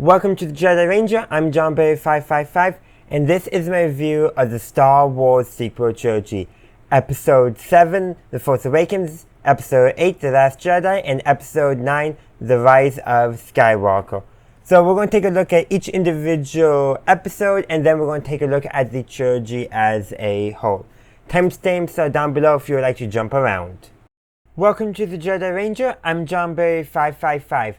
Welcome to the Jedi Ranger. I'm JohnBerry555, and this is my review of the Star Wars Sequel Trilogy. Episode 7, The Force Awakens, Episode 8, The Last Jedi, and Episode 9, The Rise of Skywalker. So we're going to take a look at each individual episode, and then we're going to take a look at the trilogy as a whole. Timestamps are down below if you would like to jump around. Welcome to the Jedi Ranger. I'm JohnBerry555,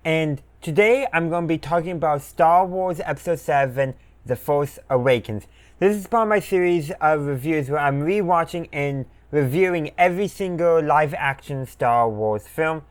and today I'm going to be talking about Star Wars Episode 7, The Force Awakens. This is part of my series of reviews where I'm rewatching and reviewing every single live-action Star Wars film.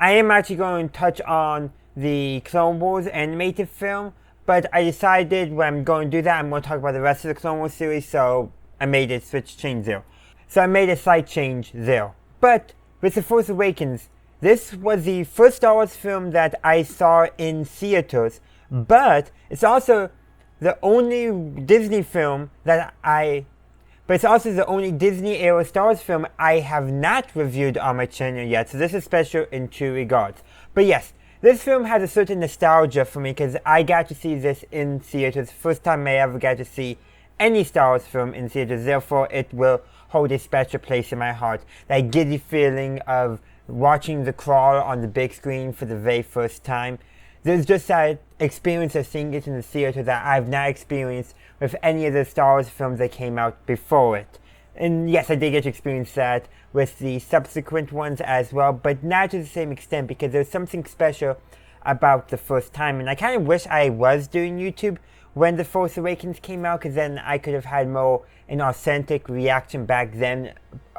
I am actually going to touch on the Clone Wars animated film, but I decided when I'm going to do that, I'm going to talk about the rest of the Clone Wars series, so I made it change there. So I made a slight change there. But with The Force Awakens, this was the first Star Wars film that I saw in theaters, but it's also the only Disney film it's also the only Disney-era Star Wars film I have not reviewed on my channel yet, so this is special in two regards. But yes, this film has a certain nostalgia for me because I got to see this in theaters, first time I ever got to see any Star Wars film in theaters, therefore it will hold a special place in my heart. That giddy feeling of watching The Crawl on the big screen for the very first time. There's just that experience of seeing it in the theater that I've not experienced with any of the Star Wars films that came out before it. And yes, I did get to experience that with the subsequent ones as well, but not to the same extent because there's something special about the first time. And I kind of wish I was doing YouTube when The Force Awakens came out, because then I could have had more an authentic reaction back then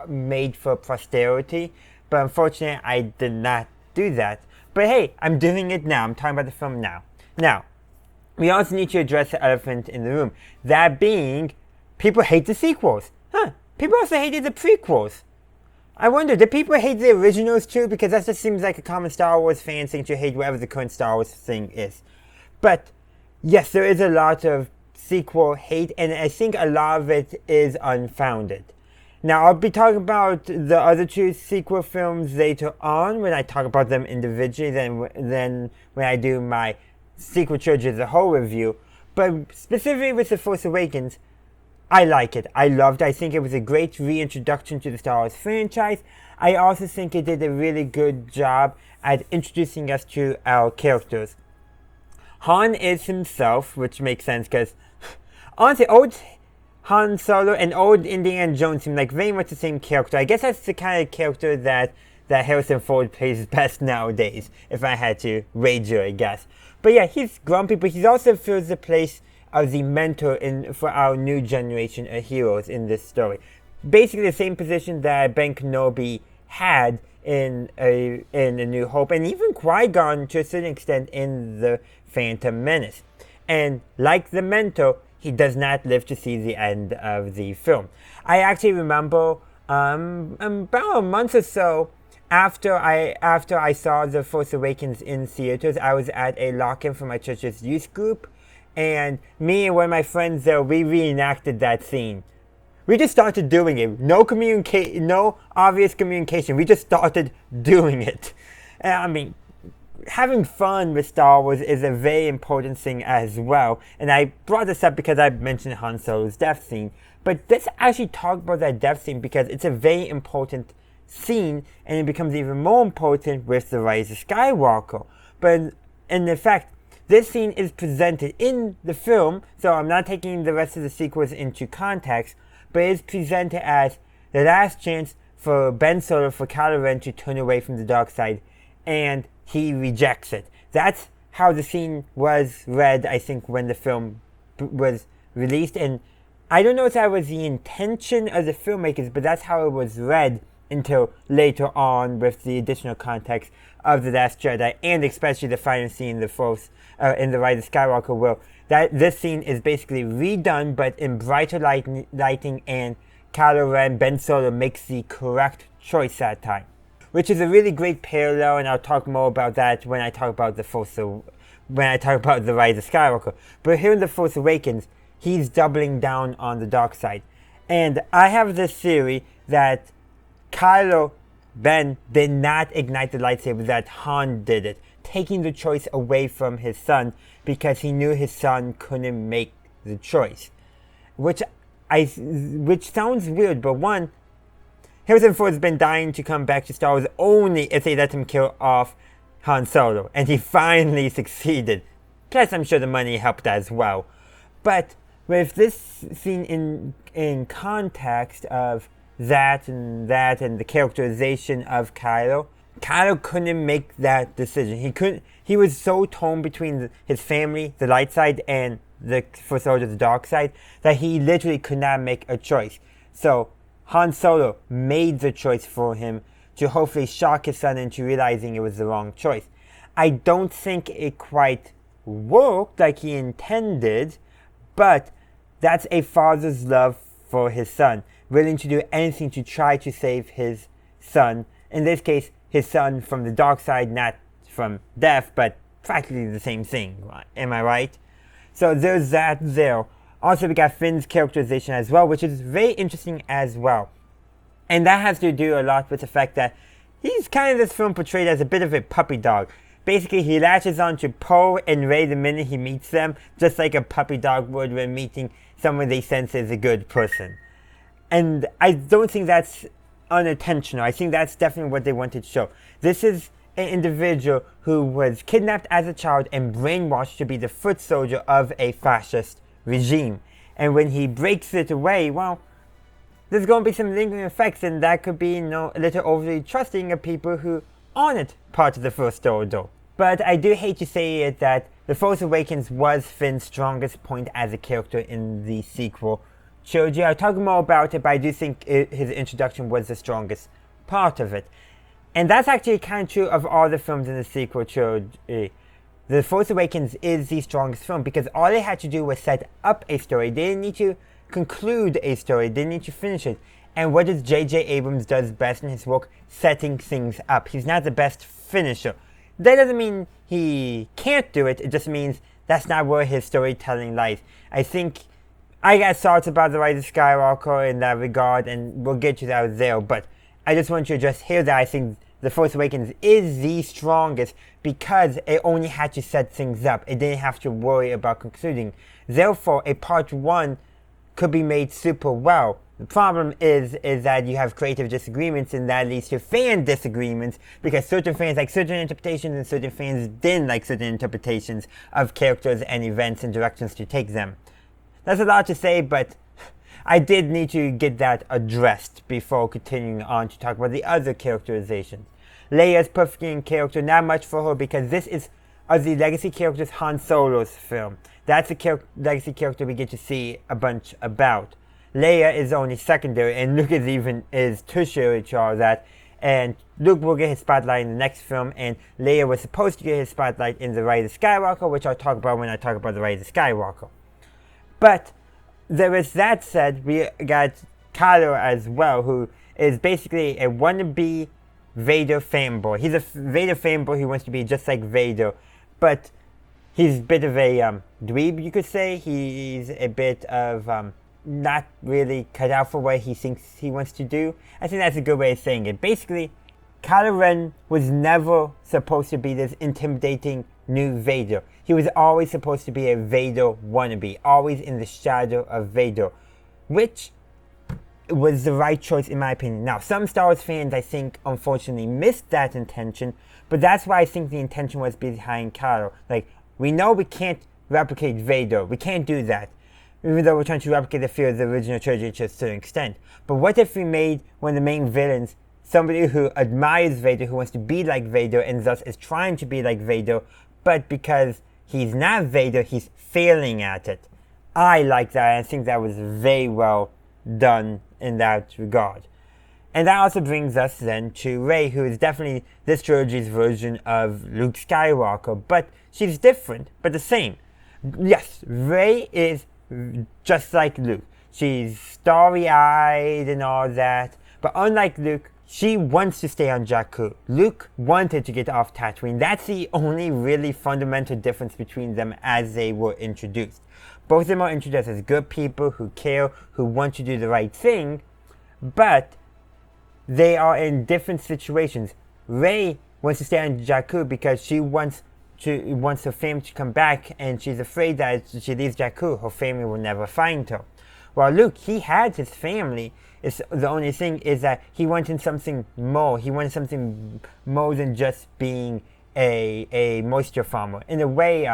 made for posterity. But unfortunately, I did not do that. But hey, I'm doing it now. I'm talking about the film now. Now, we also need to address the elephant in the room. That being, people hate the sequels. People also hated the prequels. I wonder, do people hate the originals too? Because that just seems like a common Star Wars fan thing to hate whatever the current Star Wars thing is. But yes, there is a lot of sequel hate, and I think a lot of it is unfounded. Now, I'll be talking about the other two sequel films later on when I talk about them individually, then when I do my sequel trilogy as a whole review. But specifically with The Force Awakens, I like it. I loved it. I think it was a great reintroduction to the Star Wars franchise. I also think it did a really good job at introducing us to our characters. Han is himself, which makes sense because, honestly, old Han Solo and old Indiana Jones seem like very much the same character. I guess that's the kind of character that Harrison Ford plays best nowadays, if I had to wager, I guess. But yeah, he's grumpy, but he also fills the place of the mentor for our new generation of heroes in this story. Basically the same position that Ben Kenobi had in A New Hope, and even Qui-Gon to a certain extent in The Phantom Menace. And like the mentor, he does not live to see the end of the film. I actually remember about a month or so after I saw The Force Awakens in theaters, I was at a lock-in for my church's youth group, and me and one of my friends there, we reenacted that scene. We just started doing it. No obvious communication. We just started doing it. And, I mean, having fun with Star Wars is a very important thing as well. And I brought this up because I mentioned Han Solo's death scene. But let's actually talk about that death scene because it's a very important scene, and it becomes even more important with The Rise of Skywalker. But in fact, this scene is presented in the film, so I'm not taking the rest of the sequels into context, but it is presented as the last chance for Ben Solo, for Kylo Ren to turn away from the dark side, and he rejects it. That's how the scene was read, I think, when the film was released. And I don't know if that was the intention of the filmmakers, but that's how it was read until later on with the additional context of The Last Jedi, and especially the final scene in The Rise of Skywalker, where this scene is basically redone, but in brighter lighting, and Kylo Ren, Ben Solo, makes the correct choice that time. Which is a really great parallel, and I'll talk more about that when I talk about The Rise of Skywalker. But here in The Force Awakens, he's doubling down on the dark side. And I have this theory that Kylo Ben did not ignite the lightsaber, that Han did it. taking the choice away from his son because he knew his son couldn't make the choice. Which sounds weird, but one, Harrison Ford's been dying to come back to Star Wars only if they let him kill off Han Solo, and he finally succeeded. Plus, I'm sure the money helped as well. But with this scene in context of that and the characterization of Kylo couldn't make that decision. He was so torn between his family, the light side, and the First Order, the dark side, that he literally could not make a choice. So Han Solo made the choice for him to hopefully shock his son into realizing it was the wrong choice. I don't think it quite worked like he intended, but that's a father's love for his son, willing to do anything to try to save his son. In this case, his son from the dark side, not from death, but practically the same thing. Am I right? So there's that there. Also, we got Finn's characterization as well, which is very interesting as well. And that has to do a lot with the fact that he's kind of this film portrayed as a bit of a puppy dog. Basically, he latches on to Poe and Rey the minute he meets them, just like a puppy dog would when meeting someone they sense is a good person. And I don't think that's unintentional. I think that's definitely what they wanted to show. This is an individual who was kidnapped as a child and brainwashed to be the foot soldier of a fascist regime. And when he breaks it away, well, there's going to be some lingering effects, and that could be, a little overly trusting of people who aren't part of the First Order. But I do hate to say it that The Force Awakens was Finn's strongest point as a character in the sequel trilogy. I'll talk more about it, but I do think his introduction was the strongest part of it. And that's actually kind of true of all the films in the sequel trilogy. The Force Awakens is the strongest film because all they had to do was set up a story. They didn't need to conclude a story. They didn't need to finish it. And what does J.J. Abrams does best in his work? Setting things up. He's not the best finisher. That doesn't mean he can't do it. It just means that's not where his storytelling lies. I think I got thoughts about the Rise of Skywalker in that regard, and we'll get to that there. But I just want you to just hear that I think The Force Awakens is the strongest because it only had to set things up. It didn't have to worry about concluding. Therefore, a part 1 could be made super well. The problem is that you have creative disagreements, and that leads to fan disagreements because certain fans like certain interpretations and certain fans didn't like certain interpretations of characters and events and directions to take them. That's a lot to say, but I did need to get that addressed before continuing on to talk about the other characterizations. Leia's perfectly in character, not much for her because this is of the legacy characters Han Solo's film. That's a legacy character we get to see a bunch about. Leia is only secondary, and Luke is tertiary to all that. And Luke will get his spotlight in the next film, and Leia was supposed to get his spotlight in The Rise of Skywalker, which I'll talk about when I talk about The Rise of Skywalker. But there is that said, we got Kylo as well, who is basically a wannabe Vader fanboy. He's a Vader fanboy who wants to be just like Vader, but he's a bit of a dweeb, you could say. He's a bit of not really cut out for what he thinks he wants to do. I think that's a good way of saying it. Basically, Kylo Ren was never supposed to be this intimidating new Vader. He was always supposed to be a Vader wannabe, always in the shadow of Vader, which was the right choice in my opinion. Now, some Star Wars fans, I think, unfortunately missed that intention, but that's why I think the intention was behind Kylo. Like, we know we can't replicate Vader. We can't do that, even though we're trying to replicate the fear of the original trilogy to a certain extent. But what if we made one of the main villains somebody who admires Vader, who wants to be like Vader, and thus is trying to be like Vader, but because he's not Vader, he's failing at it? I like that, and I think that was very well done in that regard. And that also brings us then to Rey, who is definitely this trilogy's version of Luke Skywalker, but she's different, but the same. Yes, Rey is just like Luke. She's starry-eyed and all that, but unlike Luke, she wants to stay on Jakku. Luke wanted to get off Tatooine. That's the only really fundamental difference between them as they were introduced. Both of them are introduced as good people who care, who want to do the right thing, but they are in different situations. Rey wants to stay on Jakku because she wants her family to come back, and she's afraid that if she leaves Jakku, her family will never find her. Well, Luke, he had his family. It's the only thing is that he wanted something more. He wanted something more than just being a moisture farmer. In a way,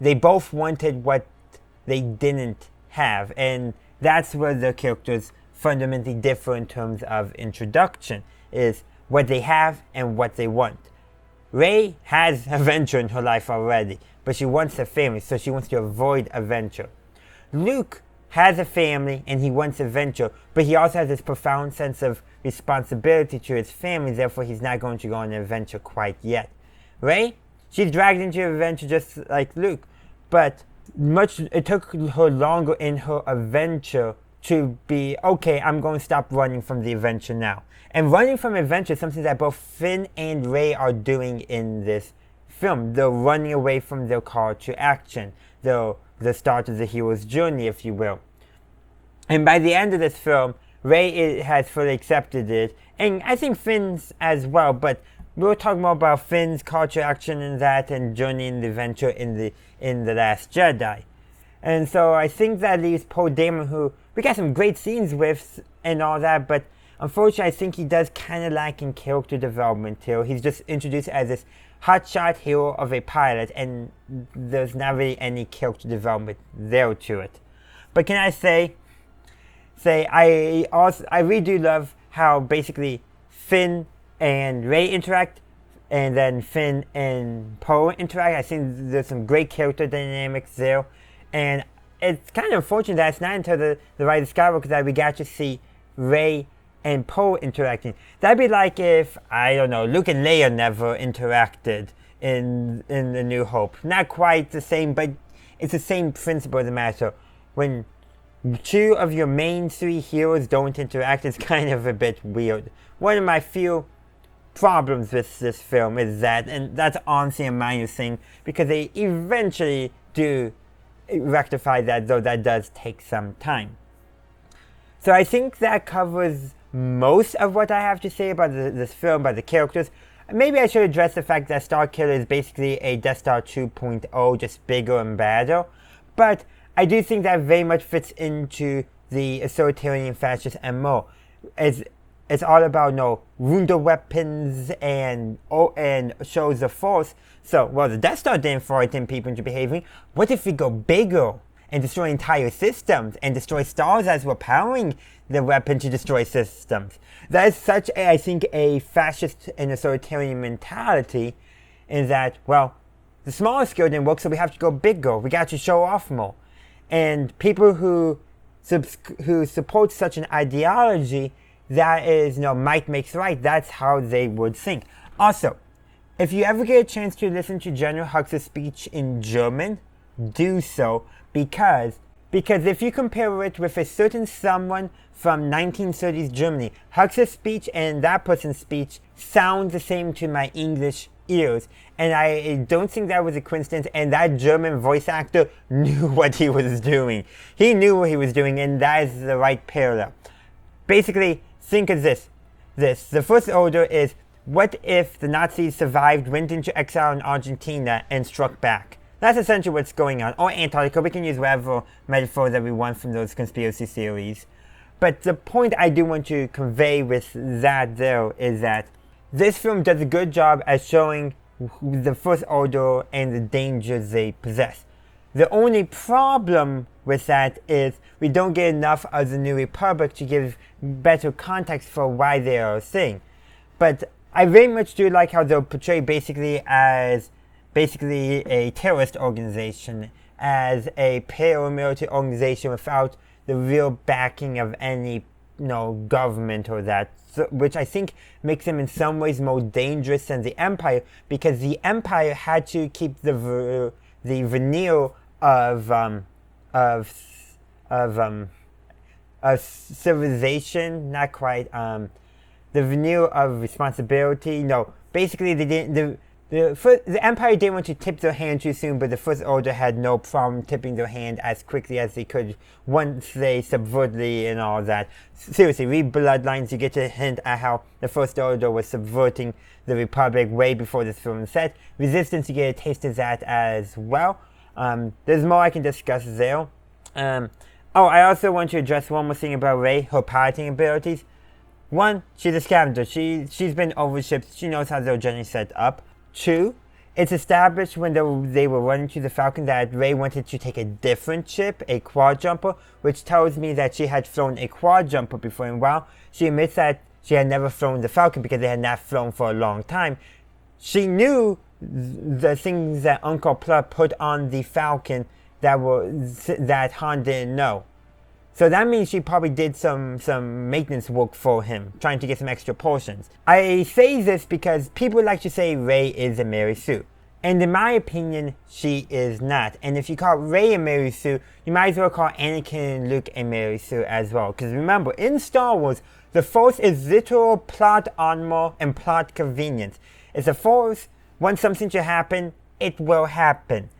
they both wanted what they didn't have, and that's where the characters fundamentally differ in terms of introduction, is what they have and what they want. Rey has adventure in her life already, but she wants a family, so she wants to avoid adventure. Luke has a family and he wants adventure, but he also has this profound sense of responsibility to his family, therefore he's not going to go on an adventure quite yet. Rey, she's dragged into an adventure just like Luke, but it took her longer in her adventure to be, okay, I'm going to stop running from the adventure now. And running from adventure is something that both Finn and Rey are doing in this film. They're running away from their call to action. They're the start of the hero's journey, if you will. And by the end of this film, Rey has fully accepted it, and I think Finn's as well, but we'll talk more about Finn's call to action in that and journey in the adventure in the Last Jedi. And so I think that leaves Poe Dameron, who we got some great scenes with and all that, but unfortunately I think he does kind of lack in character development here. He's just introduced as this hotshot hero of a pilot, and there's not really any character development there to it. But can I say I really do love how basically Finn and Rey interact, and then Finn and Poe interact. I think there's some great character dynamics there, and it's kind of unfortunate that it's not until the Rise of Skywalker that we got to see Rey and Poe interacting. That'd be like if, I don't know, Luke and Leia never interacted in The New Hope. Not quite the same, but it's the same principle of the matter. When two of your main three heroes don't interact, it's kind of a bit weird. One of my few problems with this film is that, and that's honestly a minor thing, because they eventually do rectify that, though that does take some time. So I think that covers most of what I have to say about this film, about the characters. Maybe I should address the fact that Starkiller is basically a Death Star 2.0, just bigger and badder. But I do think that very much fits into the authoritarian fascist MO. It's all about wounded weapons and shows the force. So, well, the Death Star didn't frighten people into behaving. What if we go bigger and destroy entire systems and destroy stars as we're powering the weapon to destroy systems? That is such I think, a fascist and authoritarian mentality, in that, well, the smaller scale didn't work, so we have to go bigger. We got to show off more. And people who support such an ideology, that is, might makes right. That's how they would think. Also, if you ever get a chance to listen to General Hux's speech in German, do so, because if you compare it with a certain someone from 1930s Germany, Hux's speech and that person's speech sound the same to my English ears, and I don't think that was a coincidence, and that German voice actor knew what he was doing. He knew what he was doing, and that is the right parallel. Basically, think of this. The First Order is, what if the Nazis survived, went into exile in Argentina, and struck back? That's essentially what's going on. Or Antarctica. We can use whatever metaphor that we want from those conspiracy theories. But the point I do want to convey with that, though, is that this film does a good job at showing the First Order and the dangers they possess. The only problem with that is we don't get enough of the New Republic to give better context for why they are a thing. But I very much do like how they're portrayed basically as a terrorist organization, as a paramilitary organization without the real backing of any government or that, which I think makes them in some ways more dangerous than the Empire, because the Empire had to keep the veneer of civilization, not quite, the veneer of responsibility. No, basically they didn't. The Empire didn't want to tip their hand too soon, but the First Order had no problem tipping their hand as quickly as they could once they subverted and all that. Seriously, read Bloodlines, you get to hint at how the First Order was subverting the Republic way before this film was set. Resistance, you get a taste of that as well. There's more I can discuss there. I also want to address one more thing about Rey, her piloting abilities. One, she's a scavenger. She's been over ships. She knows how they're generally set up. Two, it's established when they were running to the Falcon that Rey wanted to take a different ship, a quad jumper, which tells me that she had flown a quad jumper before. And while she admits that she had never flown the Falcon because they had not flown for a long time, she knew the things that Uncle Plutt put on the Falcon that Han didn't know. So that means she probably did some maintenance work for him, trying to get some extra portions. I say this because people like to say Rey is a Mary Sue. And in my opinion, she is not. And if you call Rey a Mary Sue, you might as well call Anakin and Luke a Mary Sue as well. Because remember, in Star Wars, the Force is literal plot armor and plot convenience. It's the Force. Once something should happen, it will happen.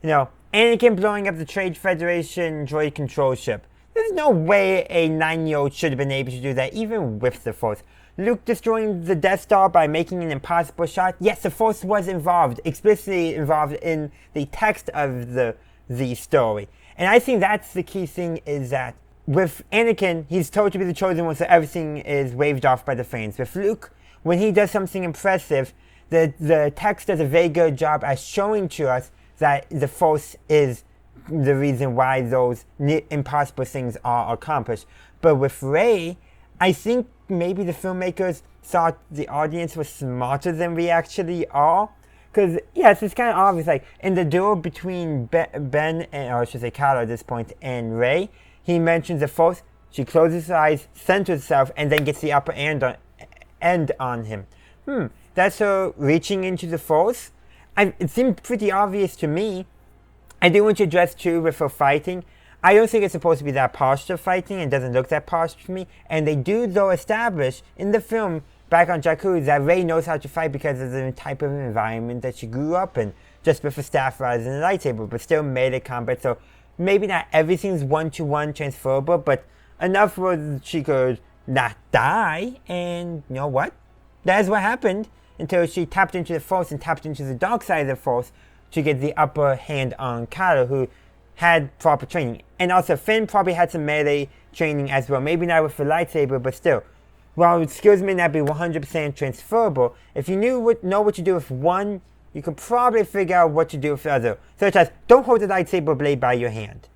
You know, Anakin blowing up the Trade Federation droid control ship. There's no way a 9-year-old should have been able to do that, even with the Force. Luke destroying the Death Star by making an impossible shot. Yes, the Force was involved, explicitly involved in the text of the story. And I think that's the key thing, is that with Anakin, he's told to be the chosen one, so everything is waved off by the fans. With Luke, when he does something impressive, the text does a very good job at showing to us that the Force is the reason why those impossible things are accomplished. But with Rey, I think maybe the filmmakers thought the audience was smarter than we actually are. Because, yes, it's kind of obvious, like, in the duel between Ben, and, or I should say Kylo at this point, and Rey, he mentions the Force, she closes her eyes, centers herself, and then gets the upper end on him. That's her reaching into the Force? It seemed pretty obvious to me. I do want to address too with her fighting. I don't think it's supposed to be that posture fighting, and doesn't look that posture to me. And they do though establish in the film back on Jakku that Rey knows how to fight because of the type of environment that she grew up in, just with a staff rather than a lightsaber, but still melee combat. So maybe not everything's one-to-one transferable, but enough where she could not die. And you know what? That's what happened until she tapped into the Force and tapped into the dark side of the Force to get the upper hand on Kylo, who had proper training. And also, Finn probably had some melee training as well. Maybe not with the lightsaber, but still. While skills may not be 100% transferable, if you know what to do with one, you could probably figure out what to do with the other. Such as, don't hold the lightsaber blade by your hand.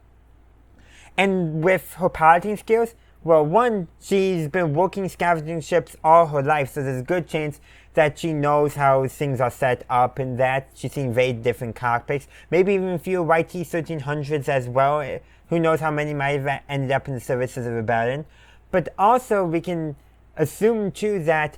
And with her piloting skills, well, one, she's been working scavenging ships all her life, so there's a good chance that she knows how things are set up and that she's seen very different cockpits. Maybe even a few YT-1300s as well. Who knows how many might have ended up in the service of the rebellion. But also we can assume too that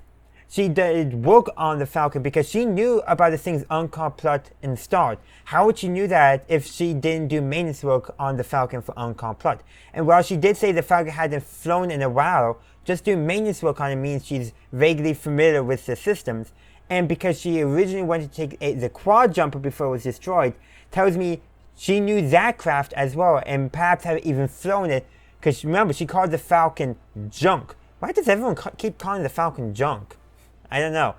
she did work on the Falcon because she knew about the things Uncle Plutt installed. How would she knew that if she didn't do maintenance work on the Falcon for Uncle Plutt? And while she did say the Falcon hadn't flown in a while, just doing maintenance work on it means she's vaguely familiar with the systems. And because she originally wanted to take the quad jumper before it was destroyed, tells me she knew that craft as well, and perhaps had even flown it. Because remember, she called the Falcon junk. Why does everyone keep calling the Falcon junk? I don't know.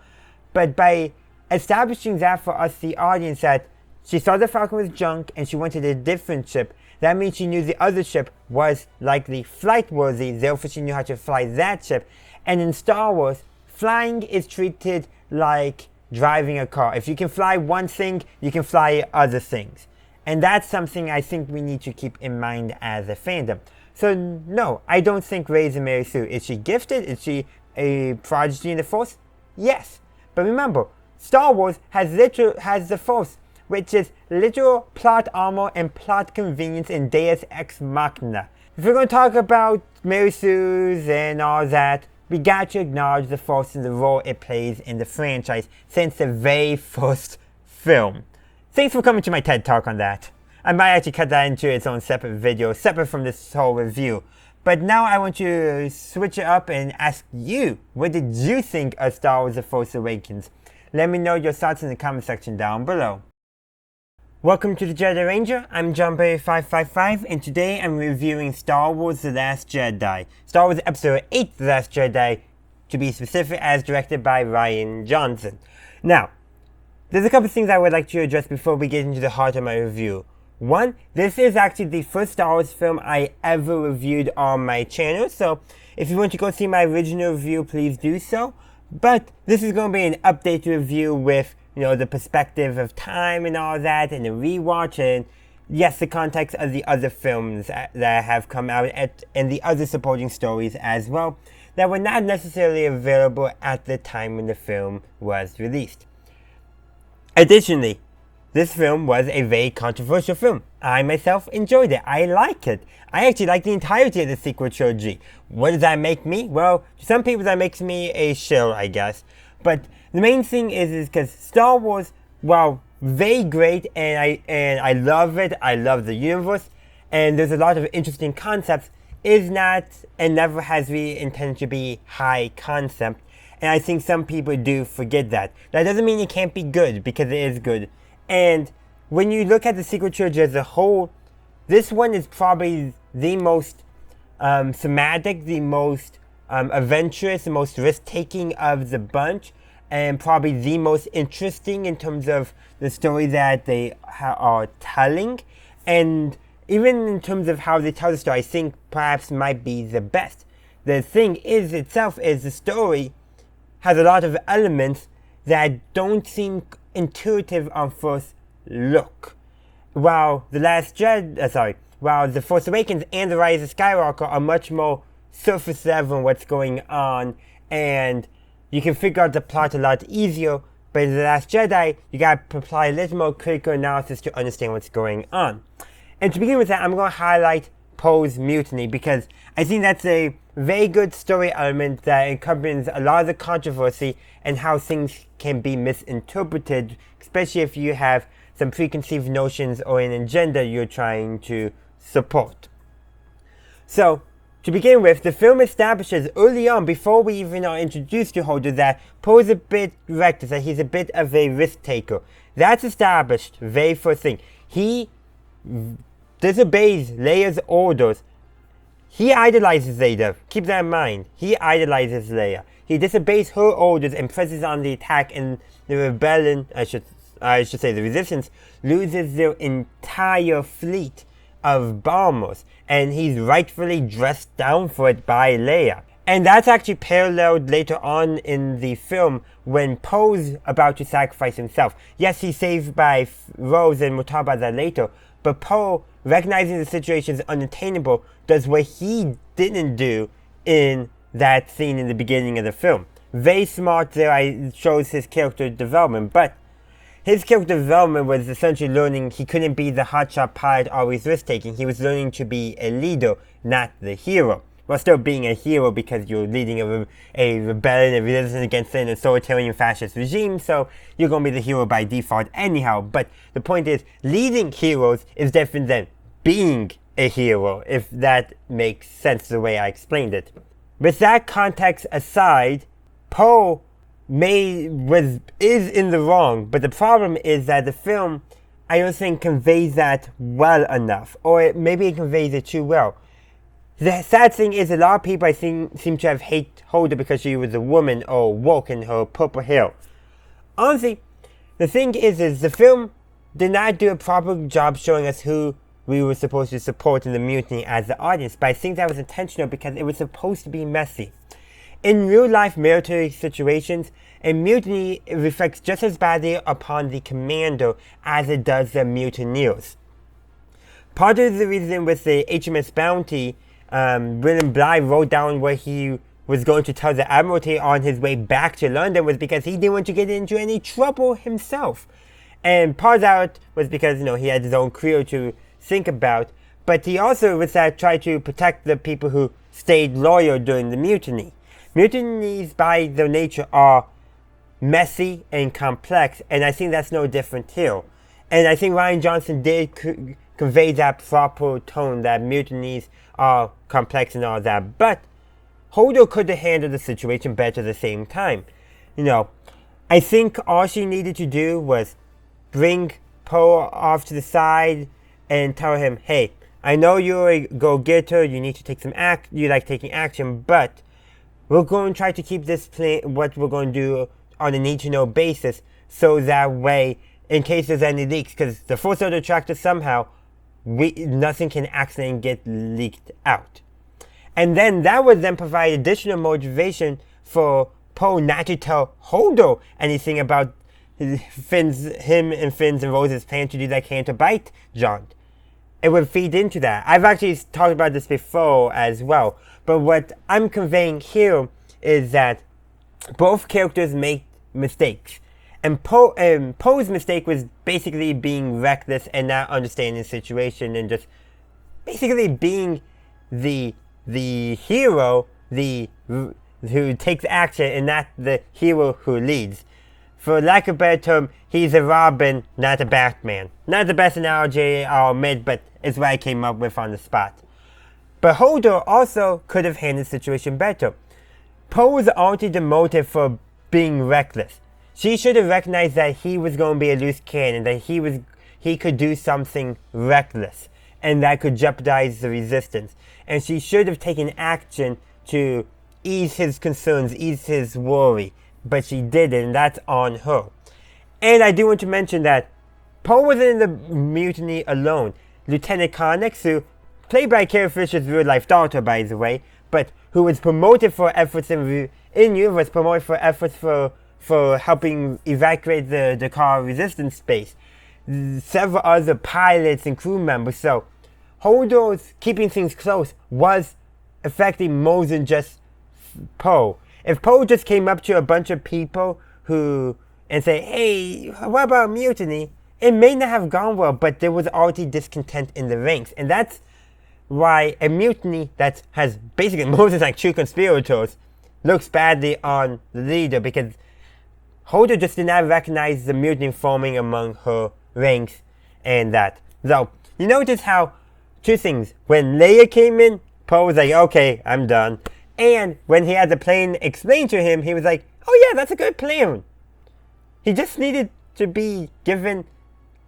But by establishing that for us, the audience, that she saw the Falcon was junk and she wanted a different ship, that means she knew the other ship was likely flight-worthy, therefore she knew how to fly that ship. And in Star Wars, flying is treated like driving a car. If you can fly one thing, you can fly other things. And that's something I think we need to keep in mind as a fandom. So no, I don't think Rey is a Mary Sue. Is she gifted? Is she a prodigy in the Force? Yes. But remember, Star Wars has the Force, which is literal plot armor and plot convenience in Deus Ex Machina. If we're going to talk about Mary Sue's and all that, we got to acknowledge the Force and the role it plays in the franchise since the very first film. Thanks for coming to my TED Talk on that. I might actually cut that into its own separate video, separate from this whole review. But now I want to switch it up and ask you, what did you think of Star Wars The Force Awakens? Let me know your thoughts in the comment section down below. Welcome to the Jedi Ranger, I'm JohnBay555, and today I'm reviewing Star Wars The Last Jedi. Star Wars Episode 8 The Last Jedi, to be specific, as directed by Rian Johnson. Now, there's a couple things I would like to address before we get into the heart of my review. One, this is actually the first Star Wars film I ever reviewed on my channel, so if you want to go see my original review, please do so. But this is going to be an update review with, the perspective of time and all that, and a rewatch, and yes, the context of the other films that have come out, and the other supporting stories as well, that were not necessarily available at the time when the film was released. Additionally, this film was a very controversial film. I myself enjoyed it. I like it. I actually like the entirety of the sequel trilogy. What does that make me? Well, to some people that makes me a shill, I guess. But the main thing is because Star Wars, while very great, and I love it, I love the universe, and there's a lot of interesting concepts, is not and never has really intended to be high concept. And I think some people do forget that. That doesn't mean it can't be good, because it is good. And when you look at the sequel trilogy as a whole, this one is probably the most thematic, the most adventurous, the most risk-taking of the bunch, and probably the most interesting in terms of the story that they are telling. And even in terms of how they tell the story, I think perhaps might be the best. The thing is itself is the story has a lot of elements that don't seem intuitive on first look. While The Force Awakens and The Rise of Skywalker are much more surface level in what's going on, and you can figure out the plot a lot easier, but in The Last Jedi, you gotta apply a little more critical analysis to understand what's going on. And to begin with that, I'm going to highlight Poe's mutiny, because I think that's a very good story element that encompasses a lot of the controversy and how things can be misinterpreted, especially if you have some preconceived notions or an agenda you're trying to support. So, to begin with, the film establishes early on, before we even are introduced to Holdo, that Poe is a bit reckless, that he's a bit of a risk taker. That's established very first thing. He disobeys Leia's orders. He idolizes Leia. Keep that in mind. He idolizes Leia. He disobeys her orders and presses on the attack, and the rebellion, I should say the resistance, loses their entire fleet of bombers, and he's rightfully dressed down for it by Leia. And that's actually paralleled later on in the film when Poe's about to sacrifice himself. Yes, he's saved by Rose, and we'll talk about that later, but Poe, recognizing the situation is unattainable, does what he didn't do in that scene in the beginning of the film. Very smart there, it shows his character development, but his character development was essentially learning he couldn't be the hotshot pilot always risk-taking. He was learning to be a leader, not the hero. While still being a hero because you're leading a rebellion, a resistance against an authoritarian fascist regime, so you're going to be the hero by default anyhow. But the point is, leading heroes is different than being a hero, if that makes sense the way I explained it. With that context aside, Poe is in the wrong, but the problem is that the film, I don't think, conveys that well enough, or maybe it conveys it too well. The sad thing is, a lot of people I think seem to have hate Holdo because she was a woman or woke in her purple hair. Honestly, the thing is the film did not do a proper job showing us who we were supposed to support in the mutiny as the audience, but I think that was intentional because it was supposed to be messy. In real-life military situations, a mutiny reflects just as badly upon the commander as it does the mutineers. Part of the reason with the HMS Bounty, William Bligh wrote down what he was going to tell the Admiralty on his way back to London was because he didn't want to get into any trouble himself. And part of that was because, he had his own crew to think about, but he also with that tried to protect the people who stayed loyal during the mutiny. Mutinies by their nature are messy and complex, and I think that's no different here. And I think Rian Johnson did convey that proper tone that mutinies are complex and all that, but Holdo could have handled the situation better at the same time. I think all she needed to do was bring Poe off to the side and tell him, hey, I know you're a go-getter, you need to take some you like taking action, but we're going to try to keep this plan, what we're going to do on a need-to-know basis, so that way, in case there's any leaks, because the Force Order Tractor somehow, nothing can accidentally get leaked out. And then that would then provide additional motivation for Poe not to tell Holdo anything about him and Finn's and Rose's plan to do that canter bite jaunt. It would feed into that. I've actually talked about this before as well, but what I'm conveying here is that both characters make mistakes. And Poe's mistake was basically being reckless and not understanding the situation and just basically being the hero who takes action and not the hero who leads. For lack of a better term, he's a Robin, not a Batman. Not the best analogy, I'll admit, but it's what I came up with on the spot. But Holdo also could have handled the situation better. Poe was already demoted for being reckless. She should have recognized that he was going to be a loose cannon, that he could do something reckless, and that could jeopardize the resistance. And she should have taken action to ease his concerns, ease his worry. But she didn't, and that's on her. And I do want to mention that Poe wasn't in the mutiny alone. Lieutenant Connix, who played by Carrie Fisher's real-life daughter, by the way, but who was promoted for efforts in-universe, promoted for efforts for helping evacuate the Dakar resistance base. Several other pilots and crew members. So Holdo's keeping things close was affecting more than just Poe. If Poe just came up to a bunch of people and say, hey, what about mutiny? It may not have gone well, but there was already discontent in the ranks. And that's why a mutiny that has basically more than like true conspirators looks badly on the leader, because Holdo just did not recognize the mutiny forming among her ranks and that. So, you notice how, two things, when Leia came in, Poe was like, okay, I'm done. And when he had the plan explained to him, he was like, oh yeah, that's a good plan. He just needed to be given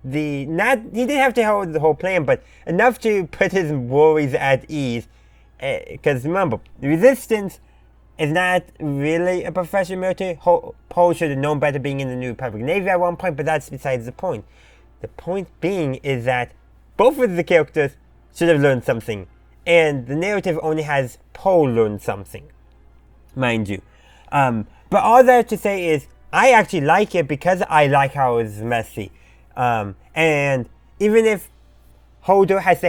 he didn't have to hold the whole plan, but enough to put his worries at ease. Because remember, the Resistance is not really a professional military. Poe should have known better being in the New Republic Navy at one point, but that's besides the point. The point being is that both of the characters should have learned something. And the narrative only has Poe learn something, mind you. But all that to say is, I actually like it because I like how it's messy. And even if Holdo has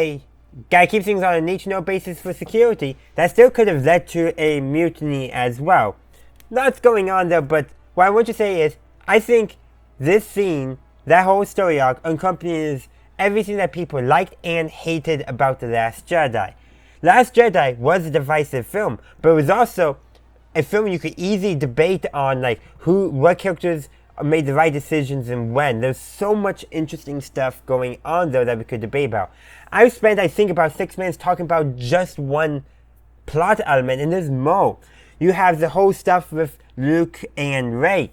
gotta keep things on a need-to-know basis for security, that still could have led to a mutiny as well. Lots going on there, but what I want to say is, I think this scene, that whole story arc, accompanies everything that people liked and hated about The Last Jedi. Last Jedi was a divisive film, but it was also a film you could easily debate on, like what characters made the right decisions and when. There's so much interesting stuff going on there that we could debate about. I've spent, I think, about 6 minutes talking about just one plot element, and there's more. You have the whole stuff with Luke and Rey.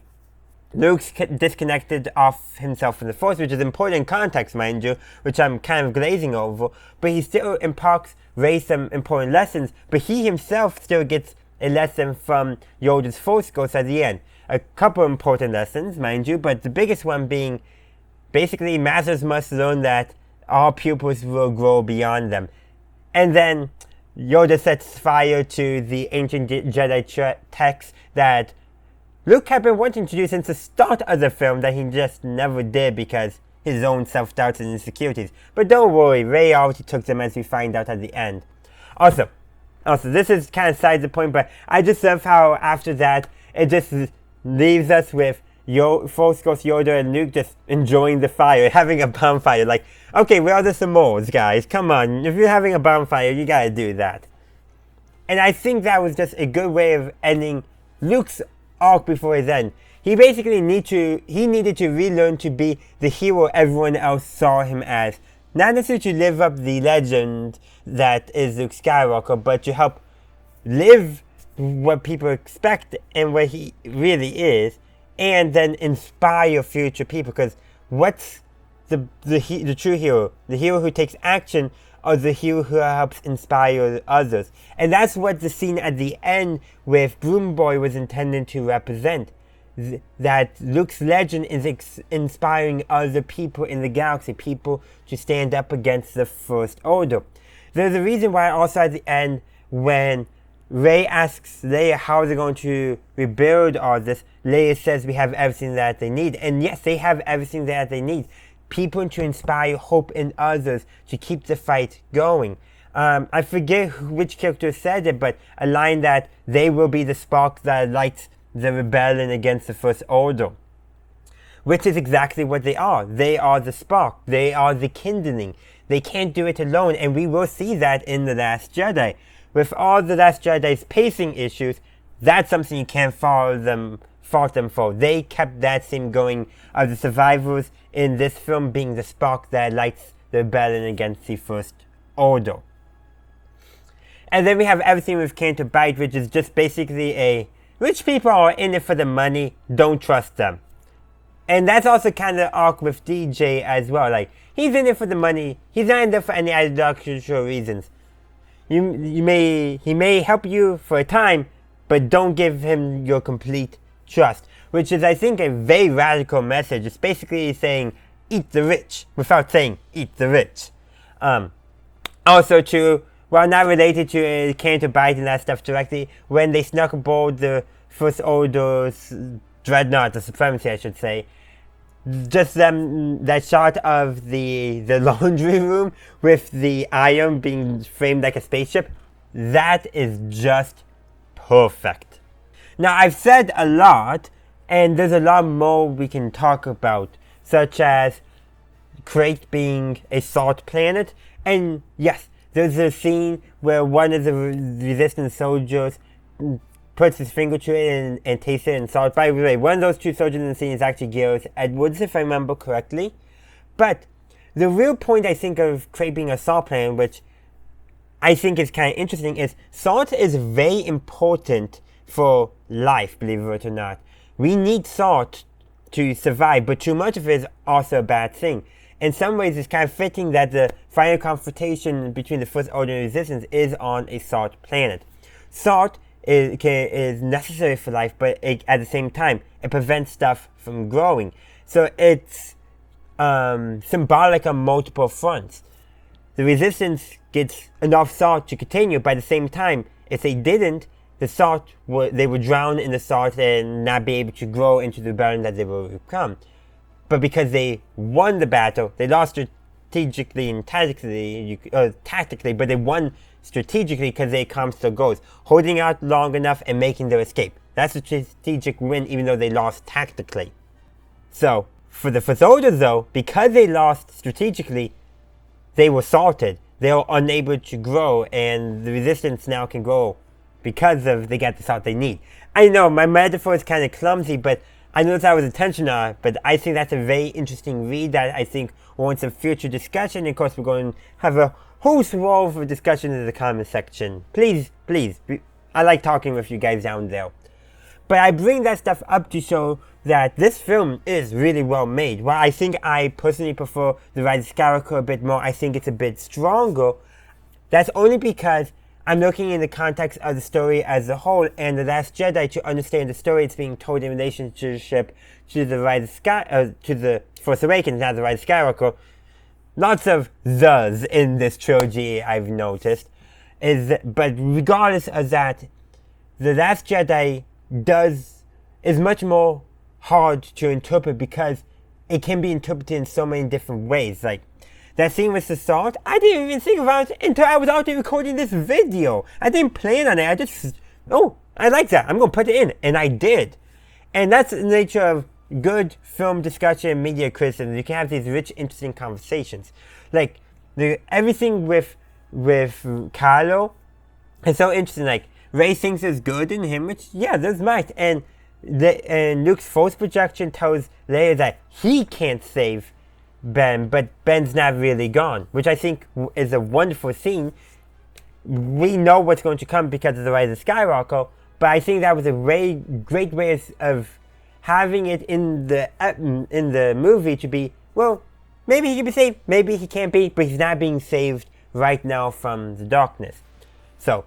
Luke's disconnected off himself from the Force, which is important context, mind you, which I'm kind of glazing over, but he still imparts Rey some important lessons, but he himself still gets a lesson from Yoda's Force Ghost at the end. A couple important lessons, mind you, but the biggest one being basically masters must learn that all pupils will grow beyond them. And then Yoda sets fire to the ancient Jedi text that Luke had been wanting to do since the start of the film that he just never did because his own self-doubts and insecurities. But don't worry, Rey already took them, as we find out at the end. Also, this is kind of side the point, but I just love how after that, it just leaves us with Force Ghost Yoda and Luke just enjoying the fire, having a bonfire. Like, okay, where are the s'mores, guys? Come on, if you're having a bonfire, you gotta do that. And I think that was just a good way of ending Luke's arc before his end. He basically needed to relearn to be the hero everyone else saw him as. Not necessarily to live up the legend that is Luke Skywalker, but to help live what people expect and what he really is, and then inspire future people. Because what's the true hero? The hero who takes action, or the hero who helps inspire others? And that's what the scene at the end with Broom Boy was intended to represent. That Luke's legend is inspiring other people in the galaxy, people to stand up against the First Order. There's a reason why also at the end, when Rey asks Leia how they're going to rebuild all this, Leia says we have everything that they need. And yes, they have everything that they need. People to inspire hope in others to keep the fight going. I forget which character said it, but a line that they will be the spark that lights the rebellion against the First Order. Which is exactly what they are. They are the spark. They are the kindling. They can't do it alone, and we will see that in The Last Jedi. With all The Last Jedi's pacing issues, that's something you can't fault them for. They kept that theme going of the survivors in this film being the spark that lights the rebellion against the First Order. And then we have everything with Canto Bight, which is just basically a rich people are in it for the money, don't trust them. And that's also kind of arc with DJ as well. Like, he's in it for the money, he's not in there for any ideological reasons. He may help you for a time, but don't give him your complete trust. Which is, I think, a very radical message. It's basically saying, eat the rich, without saying, eat the rich. Also true, well, not related to Canto Bight and that stuff directly, when they snuck aboard the First Order's Dreadnought, the Supremacy I should say, just that shot of the laundry room with the iron being framed like a spaceship, that is just perfect. Now, I've said a lot, and there's a lot more we can talk about, such as Crate being a salt planet, and yes, there's a scene where one of the resistance soldiers puts his finger to it and tastes it in salt. By the way, one of those two soldiers in the scene is actually Gareth Edwards, if I remember correctly. But the real point, I think, of Crate being a salt planet, which I think is kind of interesting, is salt is very important for life, believe it or not. We need salt to survive, but too much of it is also a bad thing. In some ways, it's kind of fitting that the final confrontation between the First Order and Resistance is on a salt planet. Salt is necessary for life, but at the same time, it prevents stuff from growing. So it's symbolic on multiple fronts. The Resistance gets enough salt to continue, but at the same time, if they didn't, they would drown in the salt and not be able to grow into the rebellion that they will become. But because they won the battle, they lost strategically and tactically, but they won strategically because they accomplished their goals, holding out long enough and making their escape. That's a strategic win, even though they lost tactically. So, for the First Order though, because they lost strategically, they were salted. They were unable to grow, and the Resistance now can grow because they got the salt they need. I know, my metaphor is kind of clumsy, but I know that was intentional, but I think that's a very interesting read that I think warrants a future discussion. Of course, we're going to have a whole swirl of discussion in the comment section. Please, I like talking with you guys down there. But I bring that stuff up to show that this film is really well made. While I think I personally prefer The Rise of Skywalker a bit more, I think it's a bit stronger. That's only because I'm looking in the context of the story as a whole, and The Last Jedi, to understand the story it's being told in relationship to the Force Awakens, not The Rise of Skywalker. Lots of thes in this trilogy, I've noticed. But regardless of that, The Last Jedi is much more hard to interpret because it can be interpreted in so many different ways. Like, that scene with the salt, I didn't even think about it until I was out there recording this video. I didn't plan on it. I like that. I'm going to put it in. And I did. And that's the nature of good film discussion and media criticism. You can have these rich, interesting conversations. Like, everything with Kylo is so interesting. Like, Rey thinks there's good in him, which, yeah, there's might. And Luke's force projection tells Leia that he can't save Ben, but Ben's not really gone, which I think is a wonderful scene. We know what's going to come because of The Rise of Skywalker, but I think that was a great way of having it in the movie to be, well, maybe he can be saved, maybe he can't be, but he's not being saved right now from the darkness. So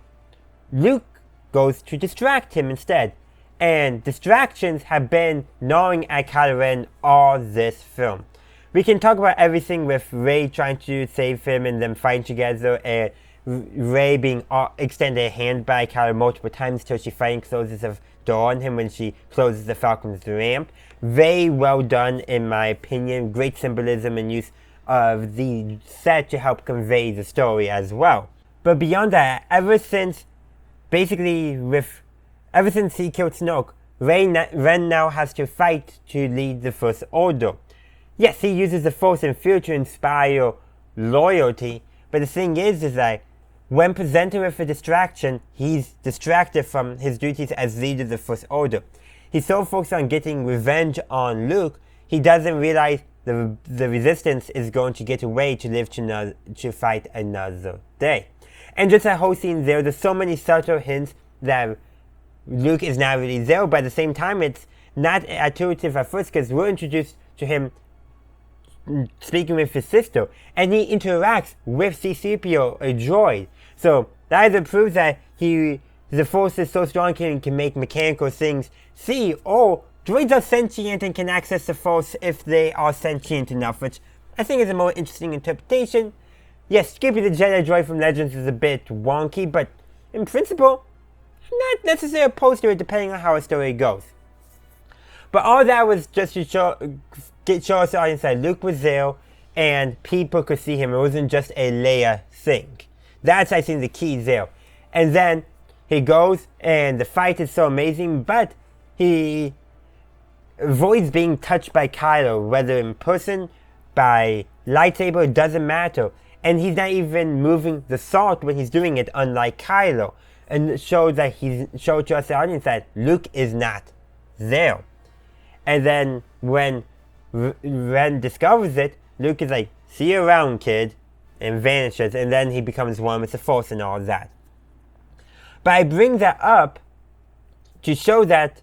Luke goes to distract him instead. And distractions have been gnawing at Kylo Ren all this film. We can talk about everything with Rey trying to save him and them fighting together, and Rey being extended a hand by Kylo multiple times till she finally closes the door on him when she closes the Falcon's ramp. Very well done in my opinion. Great symbolism and use of the set to help convey the story as well. But beyond that, ever since he killed Snoke, Ren now has to fight to lead the First Order. Yes, he uses the Force and fear to inspire loyalty, but the thing is that when presented with a distraction, he's distracted from his duties as leader of the First Order. He's so focused on getting revenge on Luke, he doesn't realize the Resistance is going to get away to live to fight another day. And just that whole scene there's so many subtle hints that Luke is not really there, but at the same time it's not intuitive at first because we're introduced to him speaking with his sister, and he interacts with C-3PO, a droid. So that either proves that the Force is so strong he can make mechanical things see, or droids are sentient and can access the Force if they are sentient enough, which I think is a more interesting interpretation. Yes, Skippy the Jedi droid from Legends is a bit wonky, but in principle, I'm not necessarily opposed to it depending on how a story goes. But all that was just to show us the audience that Luke was there and people could see him. It wasn't just a Leia thing. That's, I think, the key there. And then he goes and the fight is so amazing, but he avoids being touched by Kylo, whether in person, by lightsaber, it doesn't matter. And he's not even moving the sword when he's doing it, unlike Kylo. And it shows that he's showed to us the audience that Luke is not there. And then when Ren discovers it, Luke is like, "See you around, kid," and vanishes, and then he becomes one with the Force and all that. But I bring that up to show that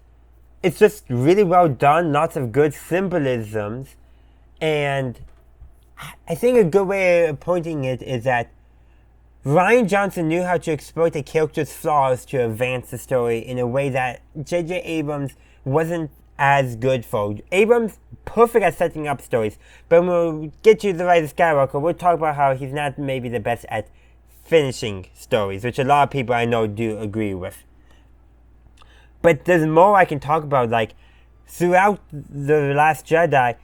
it's just really well done, lots of good symbolisms, and I think a good way of pointing it is that Rian Johnson knew how to exploit a character's flaws to advance the story in a way that J.J. Abrams wasn't as good for. Abrams, perfect at setting up stories, but when we get to The Rise of Skywalker, we'll talk about how he's not maybe the best at finishing stories, which a lot of people I know do agree with. But there's more I can talk about, like, throughout The Last Jedi,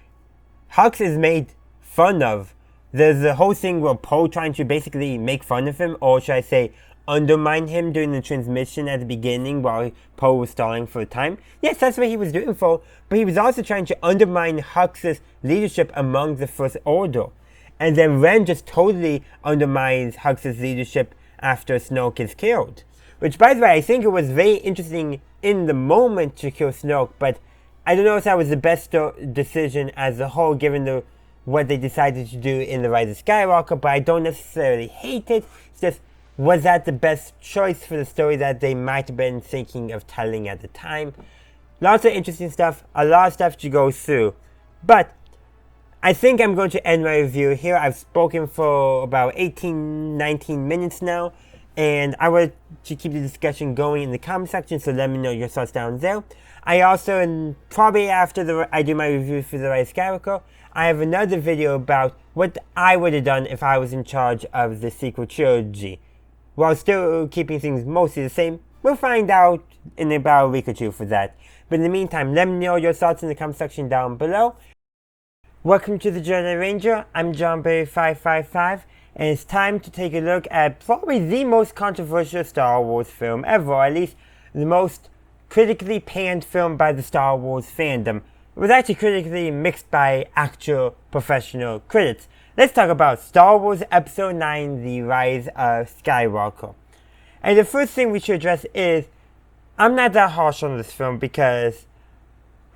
Hux is made fun of. There's the whole thing where Poe trying to basically make fun of him, or should I say, undermine him during the transmission at the beginning while Poe was stalling for time. Yes, that's what he was doing for, but he was also trying to undermine Hux's leadership among the First Order. And then Ren just totally undermines Hux's leadership after Snoke is killed. Which, by the way, I think it was very interesting in the moment to kill Snoke, but I don't know if that was the best decision as a whole given what they decided to do in The Rise of Skywalker, but I don't necessarily hate it. It's just, was that the best choice for the story that they might have been thinking of telling at the time? Lots of interesting stuff, a lot of stuff to go through. But I think I'm going to end my review here. I've spoken for about 18-19 minutes now, and I want to keep the discussion going in the comment section, so let me know your thoughts down there. I also, and probably after I do my review for The Rise of Skywalker, I have another video about what I would have done if I was in charge of the sequel trilogy. While still keeping things mostly the same, we'll find out in about a week or two for that. But in the meantime, let me know your thoughts in the comment section down below. Welcome to the Jedi Ranger, I'm JohnBerry555, and it's time to take a look at probably the most controversial Star Wars film ever, or at least the most critically panned film by the Star Wars fandom. It was actually critically mixed by actual professional critics. Let's talk about Star Wars Episode 9, The Rise of Skywalker. And the first thing we should address is, I'm not that harsh on this film because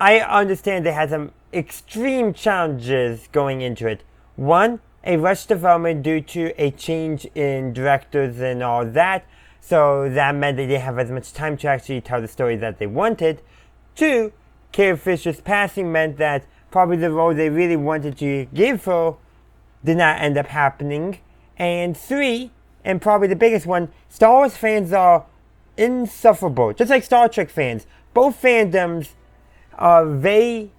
I understand they had some extreme challenges going into it. One, a rushed development due to a change in directors and all that, so that meant they didn't have as much time to actually tell the story that they wanted. Two, Carrie Fisher's passing meant that probably the role they really wanted to give her did not end up happening. And 3, and probably the biggest one, Star Wars fans are insufferable, just like Star Trek fans. Both fandoms are very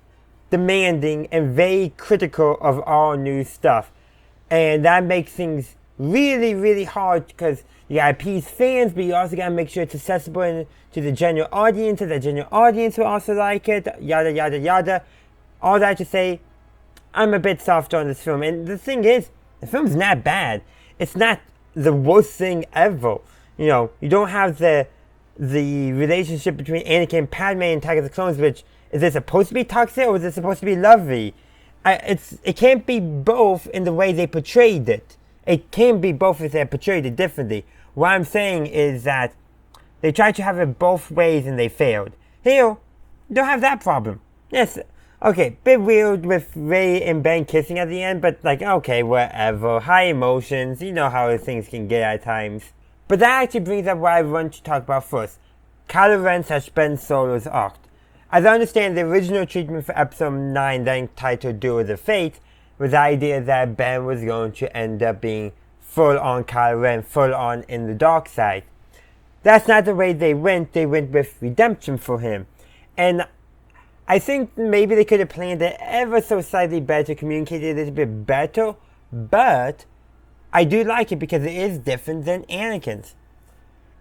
demanding and very critical of all new stuff. And that makes things really, really hard because you gotta appease fans, but you also gotta make sure it's accessible to the general audience, so the general audience will also like it, yada, yada, yada. All that to say, I'm a bit soft on this film. And the thing is, the film's not bad. It's not the worst thing ever. You know, you don't have the relationship between Anakin and Padme in Attack of the Clones, which, is it supposed to be toxic or is it supposed to be lovey? It can't be both in the way they portrayed it. It can be both if they portrayed it differently. What I'm saying is that they tried to have it both ways and they failed. Here, you don't have that problem. Yes, okay, bit weird with Rey and Ben kissing at the end, but like, okay, whatever. High emotions, you know how things can get at times. But that actually brings up what I want to talk about first. Kylo Ren / Ben Solo's arc. As I understand, the original treatment for episode 9, that entitled Duel of the Fates, was the idea that Ben was going to end up being full-on Kylo Ren, full-on in the dark side. That's not the way they went with redemption for him. And I think maybe they could have planned it ever so slightly better, communicated it a little bit better, but I do like it because it is different than Anakin's.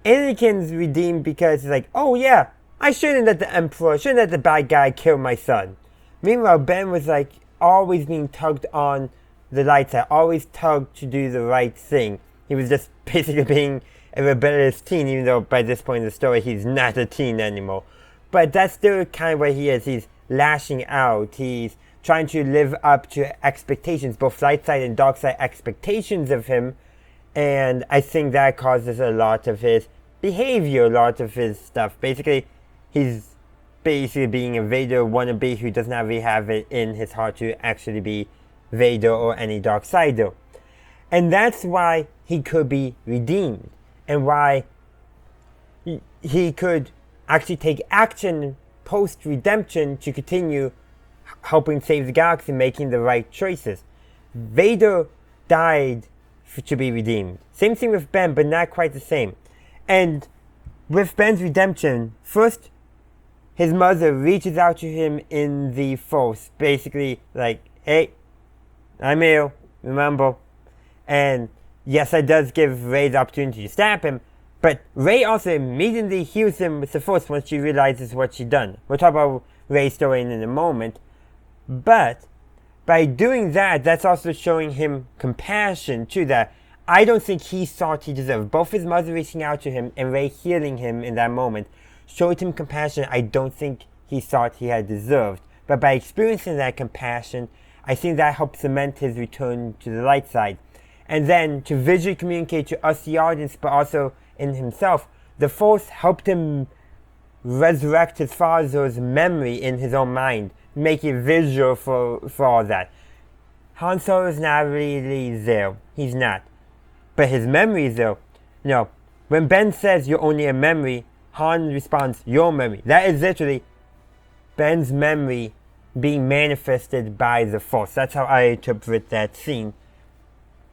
Anakin's redeemed because it's like, oh yeah, I shouldn't let the Emperor, shouldn't let the bad guy kill my son. Meanwhile, Ben was like always being tugged on the light side, always tugged to do the right thing. He was just basically being a rebellious teen, even though by this point in the story he's not a teen anymore. But that's still kind of what he is. He's lashing out. He's trying to live up to expectations, both light side and dark side expectations of him. And I think that causes a lot of his behavior, a lot of his stuff. Basically, he's basically being a Vader wannabe who does not really have it in his heart to actually be Vader or any dark sider. And that's why he could be redeemed. And why he could actually take action post-redemption to continue helping save the galaxy, making the right choices. Vader died to be redeemed. Same thing with Ben, but not quite the same. And with Ben's redemption, first, his mother reaches out to him in the Force, basically like, hey, I'm here, remember? And yes, that does give Rey the opportunity to stab him, but Rey also immediately heals him with the Force once she realizes what she's done. We'll talk about Rey's story in a moment. But by doing that, that's also showing him compassion too, that I don't think he thought he deserved. Both his mother reaching out to him and Rey healing him in that moment showed him compassion I don't think he thought he had deserved. But by experiencing that compassion, I think that helped cement his return to the light side. And then to visually communicate to us, the audience, but also in himself, the Force helped him resurrect his father's memory in his own mind, make it visual for all that. Han Solo is not really there. He's not. But his memory is there. No. When Ben says you're only a memory, Han responds, your memory. That is literally Ben's memory being manifested by the Force. That's how I interpret that scene.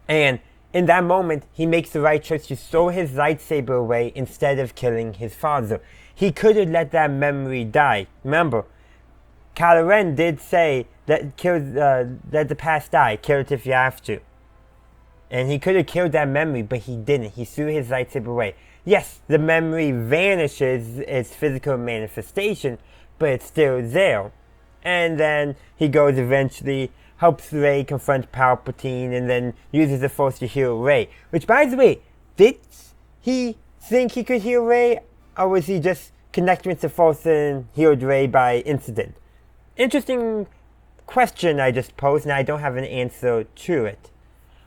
And in that moment, he makes the right choice to throw his lightsaber away instead of killing his father. He could have let that memory die. Remember, Kylo Ren did say, let the past die, kill it if you have to. And he could have killed that memory, but he didn't. He threw his lightsaber away. Yes, the memory vanishes, its physical manifestation, but it's still there. And then he goes eventually, helps Rey confront Palpatine, and then uses the Force to heal Rey. Which, by the way, did he think he could heal Rey? Or was he just connecting with the Force and healed Rey by incident? Interesting question I just posed, and I don't have an answer to it.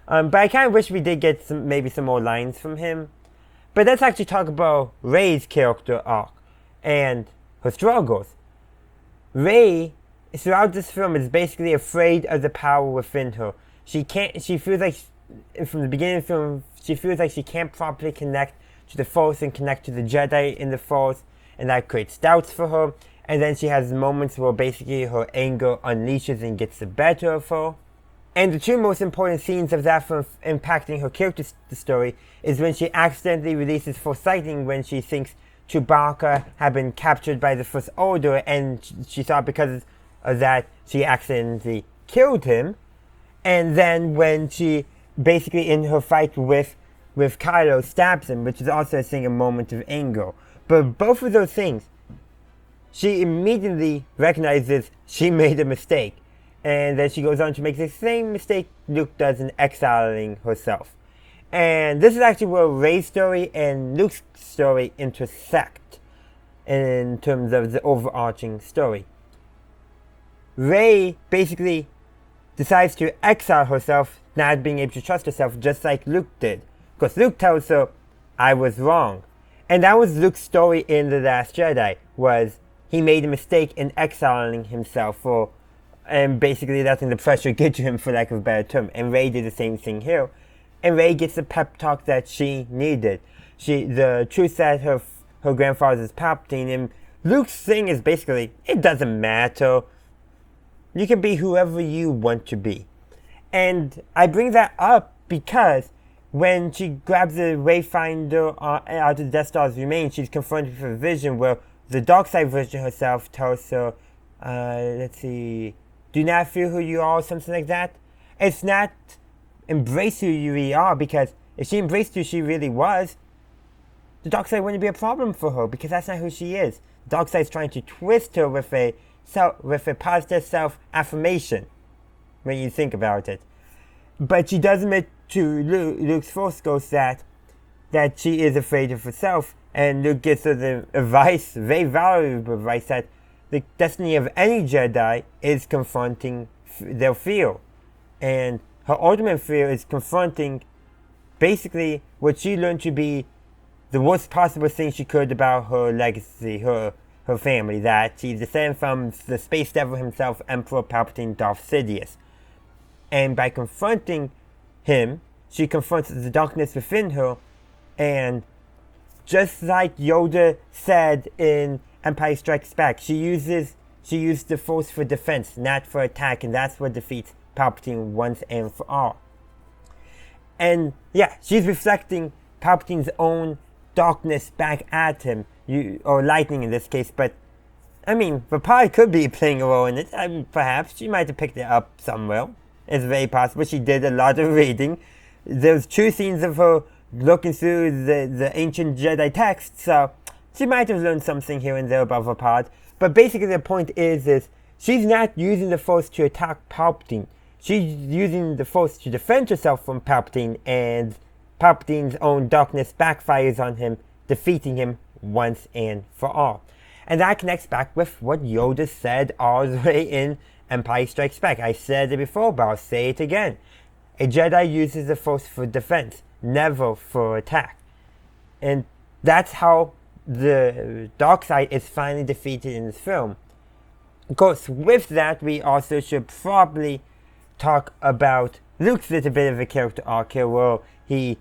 But I kind of wish we did get maybe some more lines from him. But let's actually talk about Rey's character arc and her struggles. Rey, throughout this film, is basically afraid of the power within her. She feels like, from the beginning of the film, she feels like she can't properly connect to the Force and connect to the Jedi in the Force, and that creates doubts for her. and then she has moments where basically her anger unleashes and gets the better of her. And the two most important scenes of that from impacting her character story is when she accidentally releases Force Lightning when she thinks Chewbacca had been captured by the First Order, and she thought because of that she accidentally killed him. And then when she basically in her fight with Kylo stabs him, which is also a moment of anger. But both of those things, she immediately recognizes she made a mistake. And then she goes on to make the same mistake Luke does in exiling herself. And this is actually where Rey's story and Luke's story intersect in terms of the overarching story. Rey basically decides to exile herself, not being able to trust herself, just like Luke did. Because Luke tells her, I was wrong. And that was Luke's story in The Last Jedi, was he made a mistake in exiling himself and basically letting the pressure get to him, for lack of a better term. And Rey did the same thing here. And Rey gets the pep talk that she needed. The truth that her grandfather is Palpatine, and Luke's thing is basically, it doesn't matter. You can be whoever you want to be. And I bring that up because when she grabs the Wayfinder out of the Death Star's remains, she's confronted with a vision where the dark side version herself tells her, do not feel who you are, or something like that. It's not embrace who you really are, because if she embraced who she really was, the dark side wouldn't be a problem for her, because that's not who she is. The dark side is trying to twist her with a positive self-affirmation, when you think about it. But she does admit to Luke's Force Ghost that she is afraid of herself, and Luke gives her the advice, very valuable advice, that the destiny of any Jedi is confronting their fear. And her ultimate fear is confronting basically what she learned to be the worst possible thing she could about her legacy, her family, that she's descended from the space devil himself, Emperor Palpatine Darth Sidious. And by confronting him, she confronts the darkness within her, and just like Yoda said in Empire Strikes Back, she used the Force for defense, not for attack, and that's what defeats Palpatine once and for all. And yeah, she's reflecting Palpatine's own darkness back at him, or lightning in this case, but I mean, Rapari could be playing a role in it. Perhaps she might have picked it up somewhere. It's very possible. She did a lot of reading. There's 2 scenes of her looking through the ancient Jedi text, so she might have learned something here and there about Rapari. But basically the point is she's not using the Force to attack Palpatine. She's using the Force to defend herself from Palpatine, and Palpatine's own darkness backfires on him, defeating him once and for all. And that connects back with what Yoda said all the way in Empire Strikes Back. I said it before, but I'll say it again. A Jedi uses the Force for defense, never for attack. And that's how the dark side is finally defeated in this film. Of course, with that, we also should probably talk about Luke's little bit of a character arc here, where he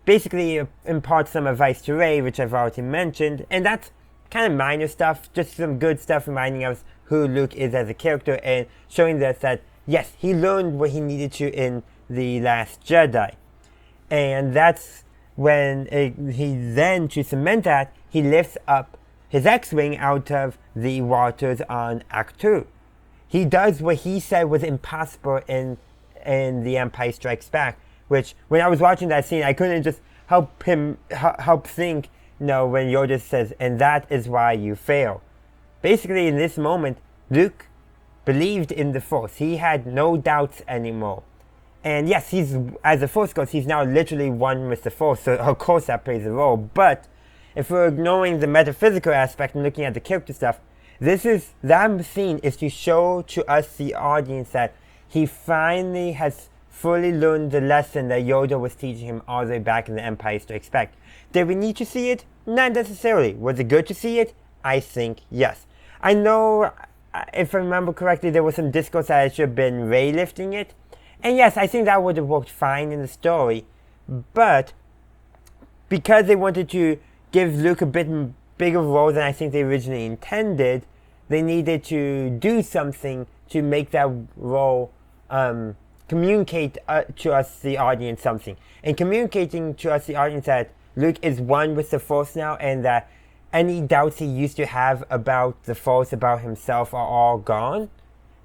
basically imparts some advice to Rey, which I've already mentioned, and that's kind of minor stuff, just some good stuff reminding us who Luke is as a character and showing us that, yes, he learned what he needed to in The Last Jedi. And that's when he then, to cement that, he lifts up his X-Wing out of the waters on Act 2. He does what he said was impossible in The Empire Strikes Back, which, when I was watching that scene, I couldn't just help think, when Yoda says, and that is why you fail. Basically, in this moment, Luke believed in the Force. He had no doubts anymore. And yes, as a Force Ghost, he's now literally one with the Force, so of course that plays a role. But if we're ignoring the metaphysical aspect and looking at the character stuff, that scene is to show to us, the audience, that he finally has fully learned the lesson that Yoda was teaching him all the way back in The Empire Strikes Back. Did we need to see it? Not necessarily. Was it good to see it? I think yes. I know, if I remember correctly, there was some discourse that it should have been Rey lifting it. And yes, I think that would have worked fine in the story. But because they wanted to give Luke a bit bigger role than I think they originally intended, they needed to do something to make that role communicate to us, the audience, something. And communicating to us, the audience, that Luke is one with the Force now, and that any doubts he used to have about the Force, about himself, are all gone.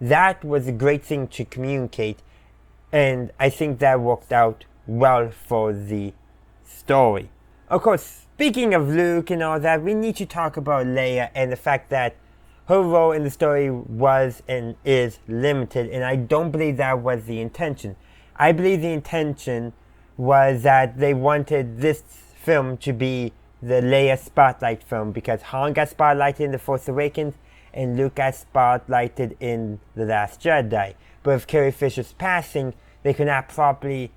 That was a great thing to communicate, and I think that worked out well for the story. Of course, speaking of Luke and all that, we need to talk about Leia and the fact that her role in the story was and is limited, and I don't believe that was the intention. I believe the intention was that they wanted this film to be the Leia spotlight film, because Han got spotlighted in The Force Awakens and Luke got spotlighted in The Last Jedi. But with Carrie Fisher's passing, they could not properly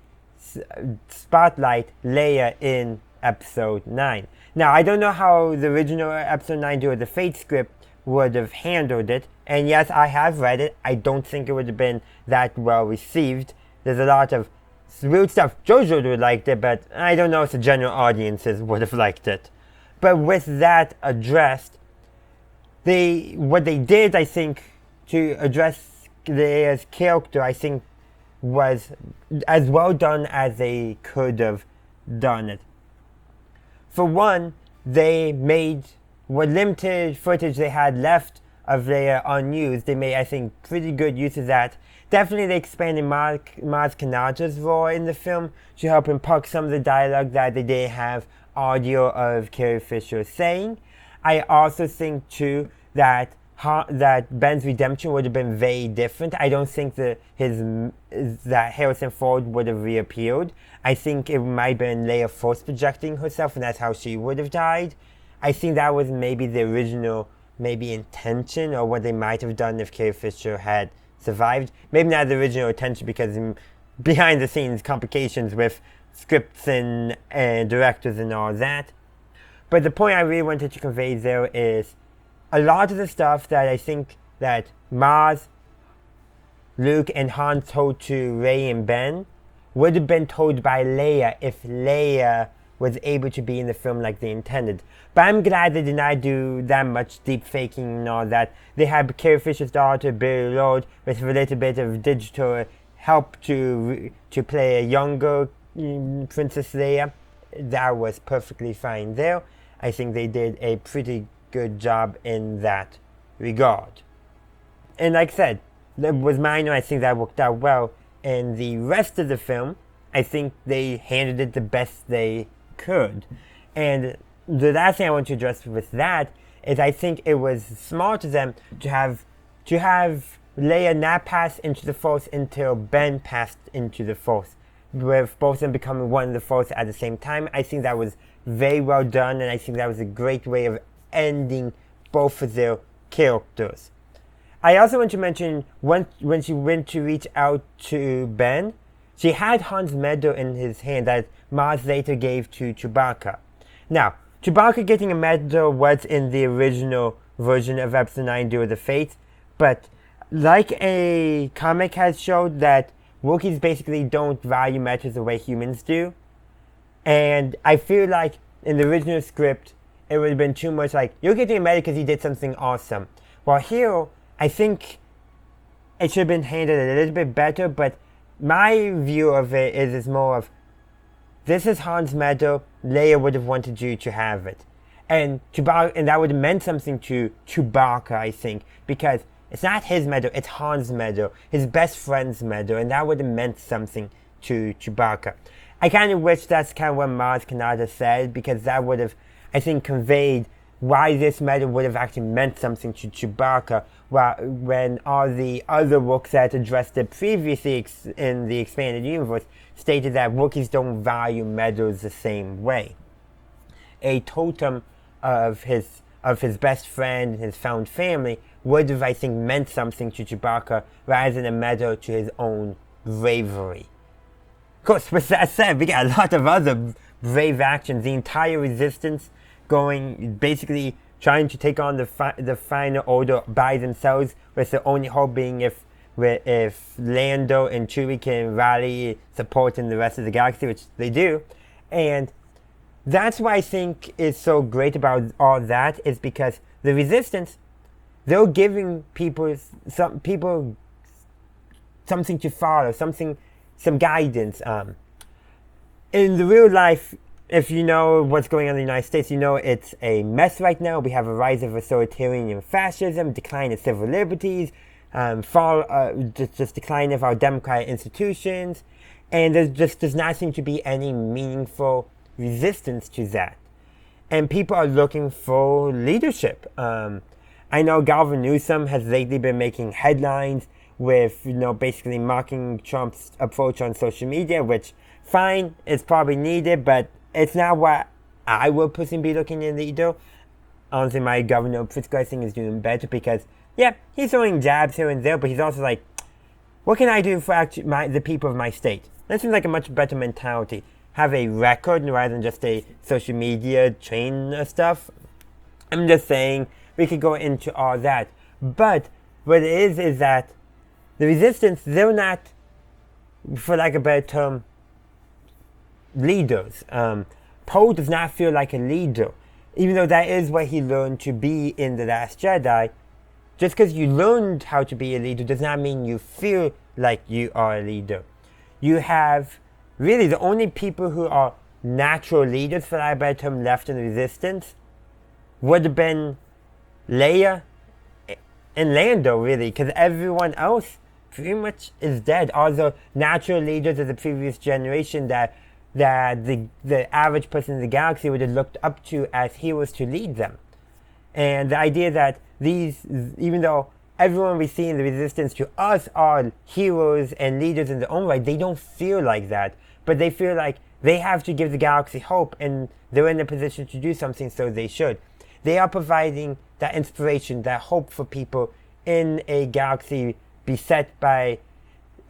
spotlight Leia in Episode 9. Now, I don't know how the original Episode 9 or the Fate script would have handled it, and yes, I have read it. I don't think it would have been that well received. There's a lot of weird stuff. Jojo would have liked it, but I don't know if the general audiences would have liked it. But with that addressed, what they did, I think, to address Leia's character, I think, was as well done as they could have done it. For one, they made what limited footage they had left of Leia unused. They made, I think, pretty good use of that. Definitely they expanded Maz Kanata's role in the film to help impart some of the dialogue that they didn't have audio of Carrie Fisher saying. I also think, too, that Ben's redemption would have been very different. I don't think that Harrison Ford would have reappeared. I think it might have been Leia force projecting herself, and that's how she would have died. I think that was maybe the original intention, or what they might have done if Carrie Fisher had survived. Maybe not the original intention, because behind the scenes complications with scripts and directors and all that. But the point I really wanted to convey there is a lot of the stuff that I think that Maz, Luke, and Han told to Rey and Ben would have been told by Leia if Leia was able to be in the film like they intended. But I'm glad they did not do that much deep faking and all that. They had Carrie Fisher's daughter, Billy Lord, with a little bit of digital help to play a younger Princess Leia. That was perfectly fine there. I think they did a pretty good job in that regard. And like I said, that was minor. I think that worked out well. And the rest of the film, I think they handled it the best they could. And the last thing I want to address with that is I think it was smart of them to have Leia not pass into the Force until Ben passed into the Force, with both of them becoming one in the Force at the same time. I think that was very well done, and I think that was a great way of ending both of their characters. I also want to mention when she went to reach out to Ben, she had Han's medal in his hand that Maz later gave to Chewbacca. Now, Chewbacca getting a medal was in the original version of Episode 9 Duel of the Fates, but like a comic has showed, that Wookiees basically don't value medals the way humans do. And I feel like in the original script, it would have been too much like, you're getting a medal because you did something awesome. While here, I think it should have been handled a little bit better, but my view of it is more of, this is Han's medal, Leia would have wanted you to have it. And Chewbacca, and that would have meant something to Chewbacca, I think, because it's not his medal, it's Han's medal, his best friend's medal, and that would have meant something to Chewbacca. I kind of wish that's kind of what Maz Kanata said, because that would have, I think, conveyed why this medal would have actually meant something to Chewbacca, when all the other books that addressed it previously in the expanded universe stated that Wookiees don't value medals the same way. A totem of his best friend and his found family would have, I think, meant something to Chewbacca rather than a medal to his own bravery. Of course, with that said, we got a lot of other brave actions. The entire Resistance going, basically trying to take on the final order by themselves, with the only hope being if Lando and Chewie can rally support in the rest of the galaxy, which they do. And that's what I think is so great about all that, is because the Resistance, they're giving some people something to follow, some guidance. In the real life, if you know what's going on in the United States, you know it's a mess right now. We have a rise of authoritarian fascism, decline of civil liberties, just decline of our democratic institutions, and there just does not seem to be any meaningful resistance to that. And people are looking for leadership. I know Gavin Newsom has lately been making headlines with, basically mocking Trump's approach on social media, which, fine, it's probably needed, but it's not what I would personally be looking in leader. Honestly, my Governor Pritzker, I think, is doing better because, yeah, he's throwing jabs here and there, but he's also like, what can I do for the people of my state? That seems like a much better mentality. Have a record rather than just a social media train stuff. I'm just saying, we could go into all that. But what it is that the resistance, they're not, for lack of a better term, leaders. Poe does not feel like a leader. Even though that is what he learned to be in The Last Jedi, just because you learned how to be a leader does not mean you feel like you are a leader. You have, really, the only people who are natural leaders, for lack of a better term, left in the resistance would have been Leia and Lando, really, because everyone else pretty much is dead. All the natural leaders of the previous generation that the average person in the galaxy would have looked up to as heroes to lead them. And the idea that these, even though everyone we see in the resistance to us are heroes and leaders in their own right, they don't feel like that. But they feel like they have to give the galaxy hope, and they're in a position to do something, so they should. They are providing that inspiration, that hope for people in a galaxy beset by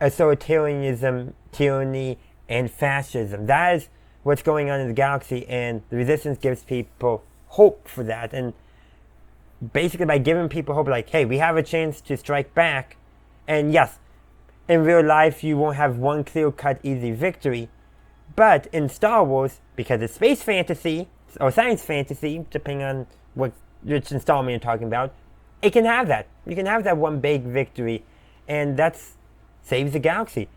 authoritarianism, tyranny, and fascism. That is what's going on in the galaxy, and the resistance gives people hope for that. And basically by giving people hope, like, hey, we have a chance to strike back. And yes, in real life you won't have one clear-cut easy victory, but in Star Wars, because it's space fantasy or science fantasy, depending on which installment you're talking about, it can have that. You can have that one big victory, and that saves the galaxy.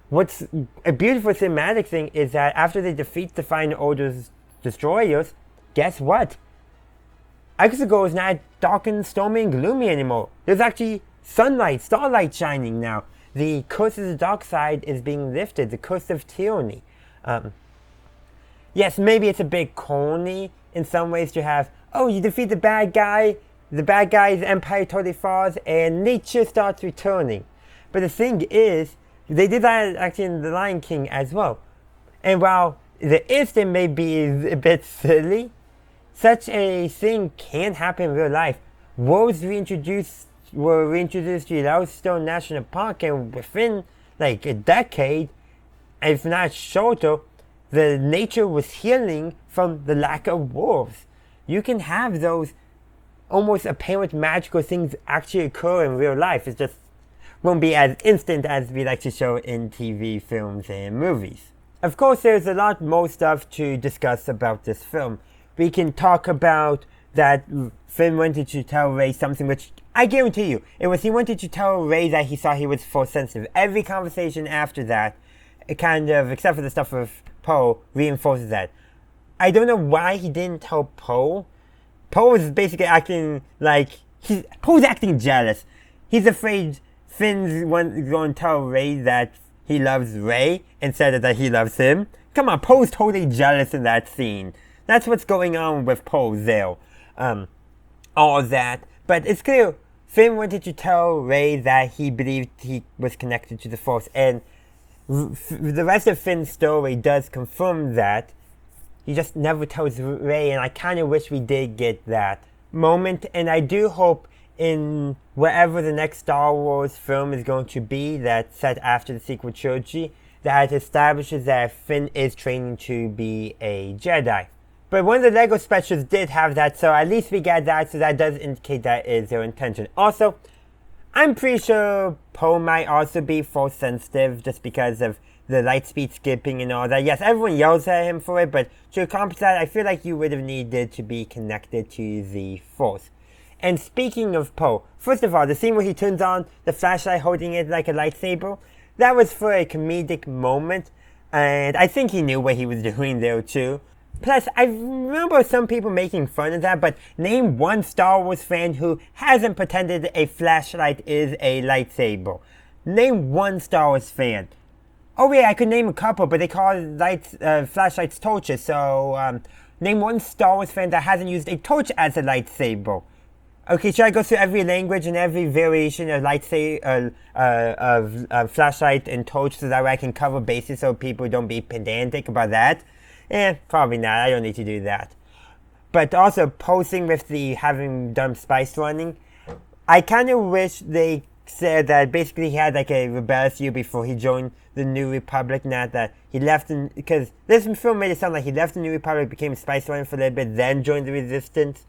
What's a beautiful thematic thing is that after they defeat the Final Order's destroyers, guess what? Exegol is not dark and stormy and gloomy anymore. There's actually sunlight, starlight shining now. The curse of the dark side is being lifted, the curse of tyranny. Yes, maybe it's a bit corny in some ways to have, oh, you defeat the bad guy's empire totally falls, and nature starts returning. But the thing is, they did that actually in The Lion King as well. And while the instant may be a bit silly, such a thing can happen in real life. Wolves were reintroduced to Yellowstone National Park, and within like a decade, if not shorter, the nature was healing from the lack of wolves. You can have those almost apparent magical things actually occur in real life. It just won't be as instant as we like to show in TV, films, and movies. Of course, there's a lot more stuff to discuss about this film. We can talk about that Finn wanted to tell Rey something, which I guarantee you, it was he wanted to tell Rey that he saw he was Force sensitive. Every conversation after that, it kind of, except for the stuff with Poe, reinforces that. I don't know why he didn't tell Poe. Poe is basically acting like, Poe's acting jealous. He's afraid Finn's going to tell Rey that he loves Rey instead of that he loves him. Come on, Poe's totally jealous in that scene. That's what's going on with Poe there. All that. But it's clear, Finn wanted to tell Rey that he believed he was connected to the Force. And the rest of Finn's story does confirm that. He just never tells Rey, and I kind of wish we did get that moment. And I do hope in wherever the next Star Wars film is going to be that's set after the sequel trilogy, that establishes that Finn is training to be a Jedi. But one of the LEGO specials did have that, so at least we got that, so that does indicate that is their intention. Also, I'm pretty sure Poe might also be Force sensitive just because of the light speed skipping and all that. Yes, everyone yells at him for it, but to accomplish that, I feel like you would have needed to be connected to the Force. And speaking of Poe, first of all, the scene where he turns on the flashlight holding it like a lightsaber, that was for a comedic moment, and I think he knew what he was doing there too. Plus, I remember some people making fun of that, but name one Star Wars fan who hasn't pretended a flashlight is a lightsaber. Name one Star Wars fan. Oh yeah, I could name a couple, but they call flashlights torches, so name one Star Wars fan that hasn't used a torch as a lightsaber. Okay, should I go through every language and every variation of flashlight and torch so that way I can cover bases so people don't be pedantic about that? Probably not. I don't need to do that. But also, posing with the having done spice running, I kind of wish they said that basically he had like a rebellious year before he joined the New Republic, not that he left, because this film made it sound like he left the New Republic, became spice running for a little bit, then joined the Resistance.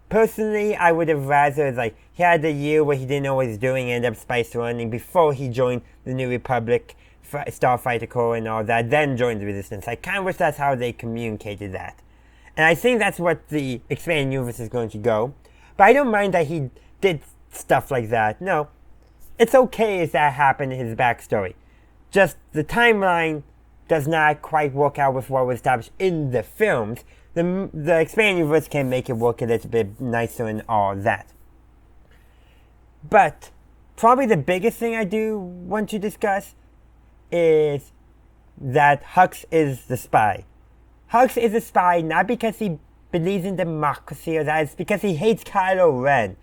Personally, I would have rather, like, he had a year where he didn't know what he was doing and ended up spice running before he joined the New Republic, Starfighter Corps and all that, then joined the Resistance. I kind of wish that's how they communicated that. And I think that's what the expanded universe is going to go. But I don't mind that he did stuff like that. No, it's okay if that happened in his backstory. Just the timeline does not quite work out with what was established in the films. The expanded universe can make it work a little bit nicer and all that. But probably the biggest thing I do want to discuss is that Hux is the spy. Hux is a spy not because he believes in democracy or that, it's because he hates Kylo Ren.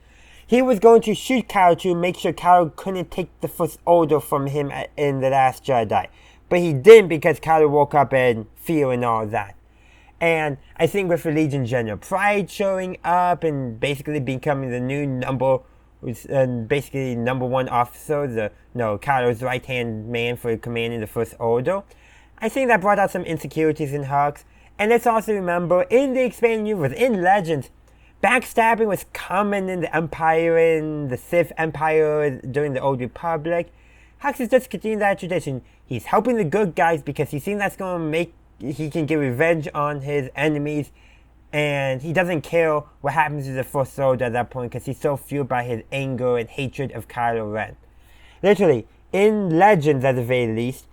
He was going to shoot Kylo to make sure Kylo couldn't take the First Order from him in The Last Jedi. But he didn't because Kylo woke up in fear and all that. And I think with Legion General Pride showing up and basically becoming the new number one officer, Kylo's right-hand man for commanding the First Order, I think that brought out some insecurities in Hux. And let's also remember, in the expanded universe, in Legends, backstabbing was common in the Empire, in the Sith Empire during the Old Republic. Hux is just continuing that tradition. He's helping the good guys because he thinks that's going to make he can get revenge on his enemies, and he doesn't care what happens to the First Order at that point because he's so fueled by his anger and hatred of Kylo Ren. Literally, in Legends at the very least,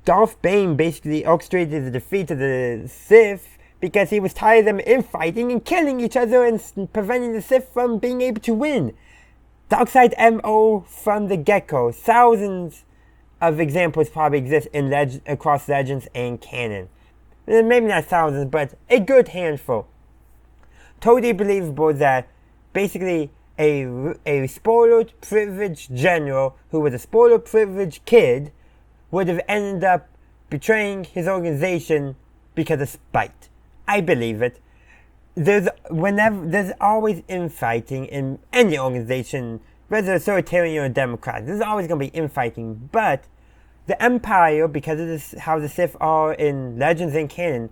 Darth Bane basically orchestrated the defeat of the Sith because he was tired of them infighting and killing each other and preventing the Sith from being able to win. Darkseid MO from the get-go. Thousands of examples probably exist in across Legends and canon. Maybe not thousands, but a good handful. Totally believable that basically a spoiled, privileged general who was a spoiled, privileged kid would have ended up betraying his organization because of spite. I believe it. There's always infighting in any organization, whether authoritarian or democratic. There's always going to be infighting, but the Empire, because of this, how the Sith are in Legends and canon,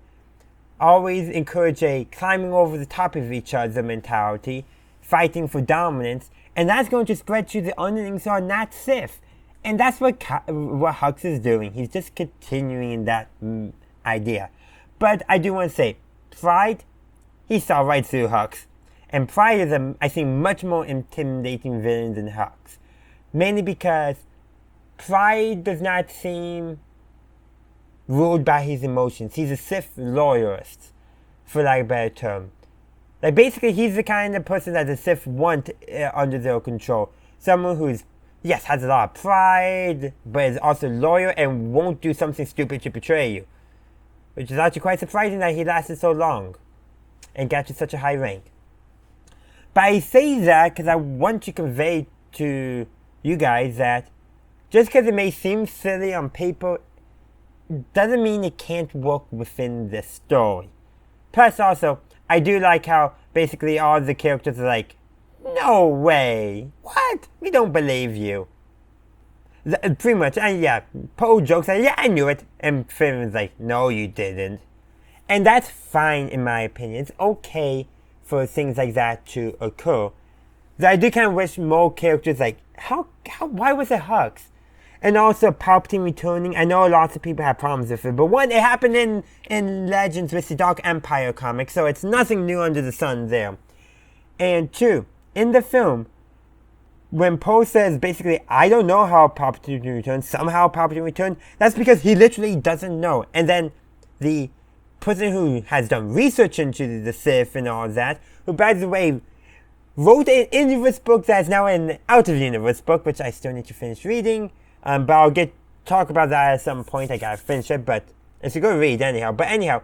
always encourage a climbing over the top of each other mentality, fighting for dominance, and that's going to spread to the underlings who are not Sith. And that's what Hux is doing. He's just continuing that idea. But I do want to say, Pride, he saw right through Hux. And Pride is, I think, much more intimidating villain than Hux. Mainly because Pride does not seem ruled by his emotions. He's a Sith loyalist, for lack of a better term. Like, basically, he's the kind of person that the Sith want under their control. Someone who's, yes, has a lot of pride, but is also loyal and won't do something stupid to betray you. Which is actually quite surprising that he lasted so long and got to such a high rank. But I say that because I want to convey to you guys that just because it may seem silly on paper, doesn't mean it can't work within the story. Plus also, I do like how basically all the characters are like, no way, what? We don't believe you. Pretty much, and yeah, Poe jokes like, yeah, I knew it. And Finn is like, no, you didn't. And that's fine in my opinion. It's okay for things like that to occur. Though I do kind of wish more characters like, why was it Hux? And also Palpatine returning. I know lots of people have problems with it, but one, it happened in Legends with the Dark Empire comic, so it's nothing new under the sun there. And two, in the film, when Poe says basically, I don't know how Palpatine returned, somehow Palpatine returned, that's because he literally doesn't know. And then the person who has done research into the Sith and all that, who by the way wrote an in-universe book that is now an out-of-universe book, which I still need to finish reading, but I'll talk about that at some point. I gotta finish it, but it's a good read anyhow. But anyhow,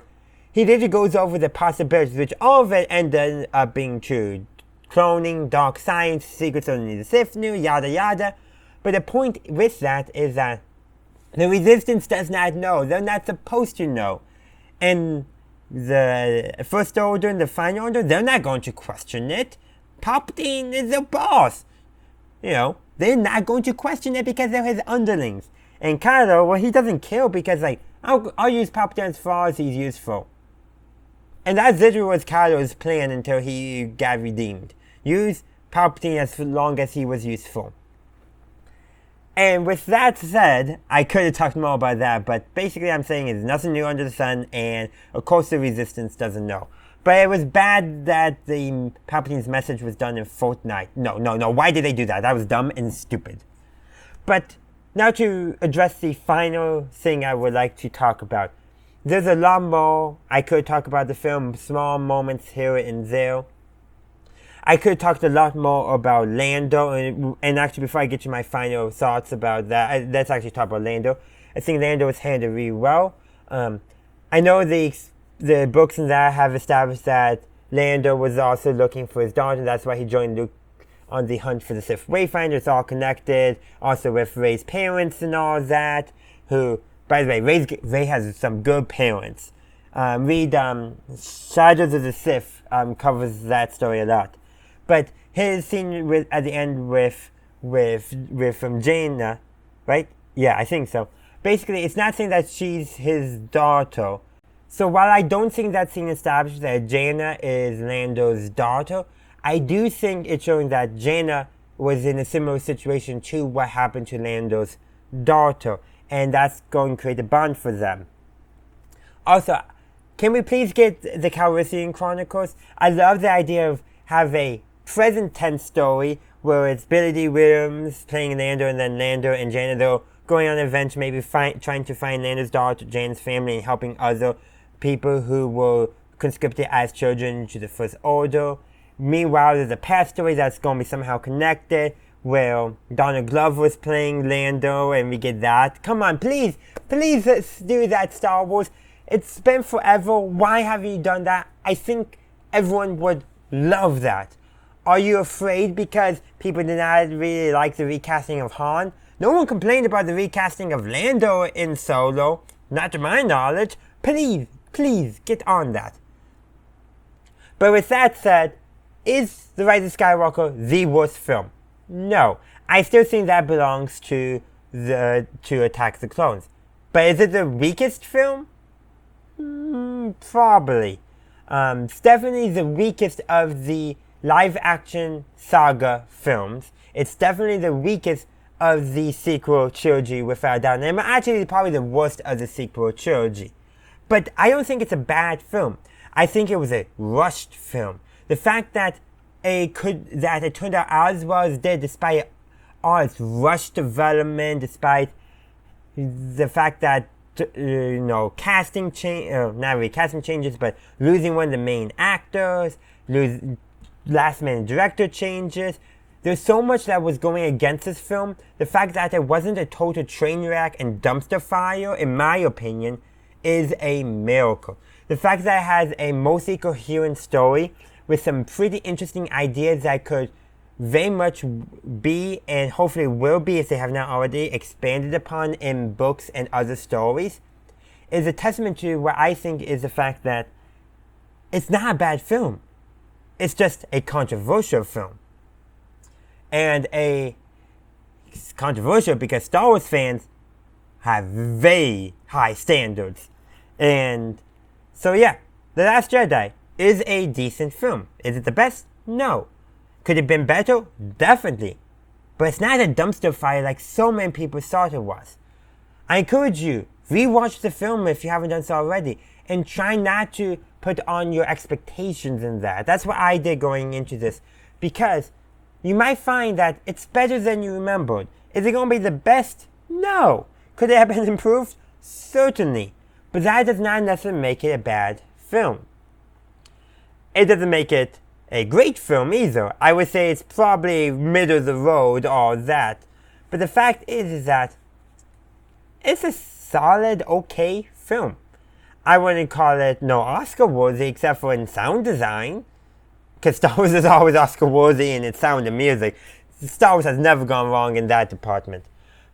he literally goes over the possibilities, which all of it ended up being true. Cloning, dark science, secrets only the Sith knew, yada yada. But the point with that is that the Resistance does not know. They're not supposed to know. And the First Order and the Final Order, they're not going to question it. Palpatine is the boss. You know, they're not going to question it because they're his underlings. And Kylo, well, he doesn't kill because, like, I'll use Palpatine as far as he's useful. And that literally was Kylo's plan until he got redeemed. Use Palpatine as long as he was useful. And with that said, I could have talked more about that, but basically I'm saying it's nothing new under the sun, and of course the Resistance doesn't know. But it was bad that the Palpatine's message was done in Fortnite. No, why did they do that? That was dumb and stupid. But now to address the final thing I would like to talk about. There's a lot more I could talk about the film, small moments here and there. I could have talked a lot more about Lando, and actually before I get to my final thoughts about that, let's actually talk about Lando. I think Lando was handled really well. I know the books and that have established that Lando was also looking for his daughter, and that's why he joined Luke on the hunt for the Sith Wayfinder. It's all connected, also with Rey's parents and all that, who, by the way, Rey has some good parents. Read Shadows of the Sith covers that story a lot. But his scene at the end with Jaina, right? Yeah, I think so. Basically, it's not saying that she's his daughter. So while I don't think that scene establishes that Jaina is Lando's daughter, I do think it's showing that Jaina was in a similar situation to what happened to Lando's daughter. And that's going to create a bond for them. Also, can we please get the Calrissian Chronicles? I love the idea of have a present tense story where it's Billy D. Williams playing Lando, and then Lando and Jaina, they're going on an adventure, maybe trying to find Lando's daughter, Jaina's family, and helping other people who were conscripted as children to the First Order. Meanwhile, there's a past story that's going to be somehow connected, where Donald Glover was playing Lando, and we get that. Come on, please let's do that, Star Wars. It's been forever. Why haven't you done that? I think everyone would love that. Are you afraid because people did not really like the recasting of Han? No one complained about the recasting of Lando in Solo, not to my knowledge. Please, get on that. But with that said, is The Rise of Skywalker the worst film? No. I still think that belongs to Attack of the Clones. But is it the weakest film? Probably. It's definitely the weakest of the live-action saga films. It's definitely the weakest of the sequel trilogy, without a doubt. And actually, probably the worst of the sequel trilogy. But I don't think it's a bad film. I think it was a rushed film. The fact that it turned out as well as it did, despite all its rushed development, despite the fact that casting not really casting changes, but losing one of the main actors, last-minute director changes. There's so much that was going against this film. The fact that it wasn't a total train wreck and dumpster fire, in my opinion, is a miracle. The fact that it has a mostly coherent story with some pretty interesting ideas that could very much be, and hopefully will be if they have not already, expanded upon in books and other stories, is a testament to what I think is the fact that it's not a bad film. It's just a controversial film. And it's controversial because Star Wars fans have very high standards. And so yeah, The Last Jedi is a decent film. Is it the best? No. Could it have been better? Definitely. But it's not a dumpster fire like so many people thought it was. I encourage you, rewatch the film if you haven't done so already, and try not to put on your expectations in that. That's what I did going into this. Because you might find that it's better than you remembered. Is it going to be the best? No. Could it have been improved? Certainly. But that does not necessarily make it a bad film. It doesn't make it a great film either. I would say it's probably middle of the road or that. But the fact is that it's a solid, okay film. I wouldn't call it no Oscar worthy except for in sound design. Because Star Wars is always Oscar worthy in its sound and music. Star Wars has never gone wrong in that department.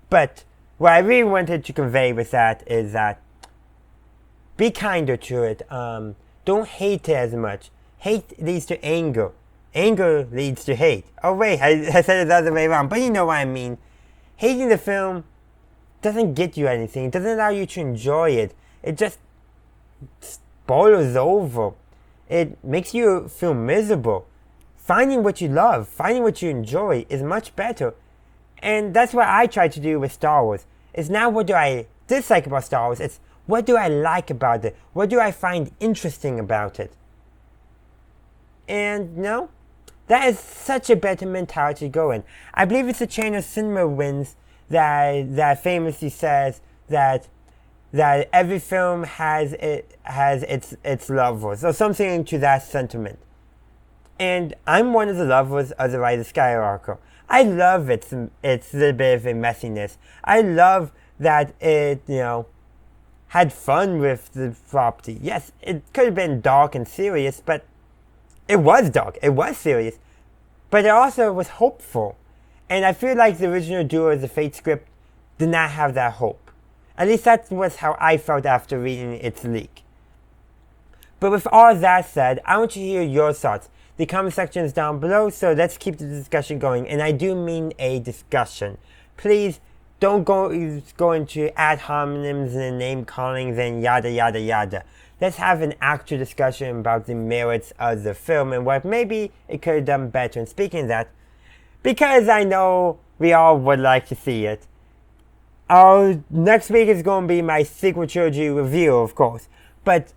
But what I really wanted to convey with that is that be kinder to it. Don't hate it as much. Hate leads to anger. Anger leads to hate. Oh wait, I said it the other way around, but you know what I mean. Hating the film doesn't get you anything. It doesn't allow you to enjoy it. It just spoils over. It makes you feel miserable. Finding what you love, finding what you enjoy is much better. And that's what I try to do with Star Wars. It's not what do I dislike about Star Wars, it's what do I like about it? What do I find interesting about it? And no, that is such a better mentality to go in. I believe it's the chain of cinema wins that famously says that every film has its lovers, or something to that sentiment. And I'm one of the lovers of the Rise of Skywalker. I love its little bit of a messiness. I love that it, had fun with the property. Yes, it could have been dark and serious, but it was dark, it was serious, but it also was hopeful. And I feel like the original Duel of the Fate script did not have that hope. At least that was how I felt after reading its leak. But with all that said, I want to hear your thoughts. The comment section is down below, so let's keep the discussion going. And I do mean a discussion. Please don't go into ad hominems and name callings and yada yada yada. Let's have an actual discussion about the merits of the film and what maybe it could have done better. And speaking of that, because I know we all would like to see it, our next week is going to be my sequel trilogy review, of course. But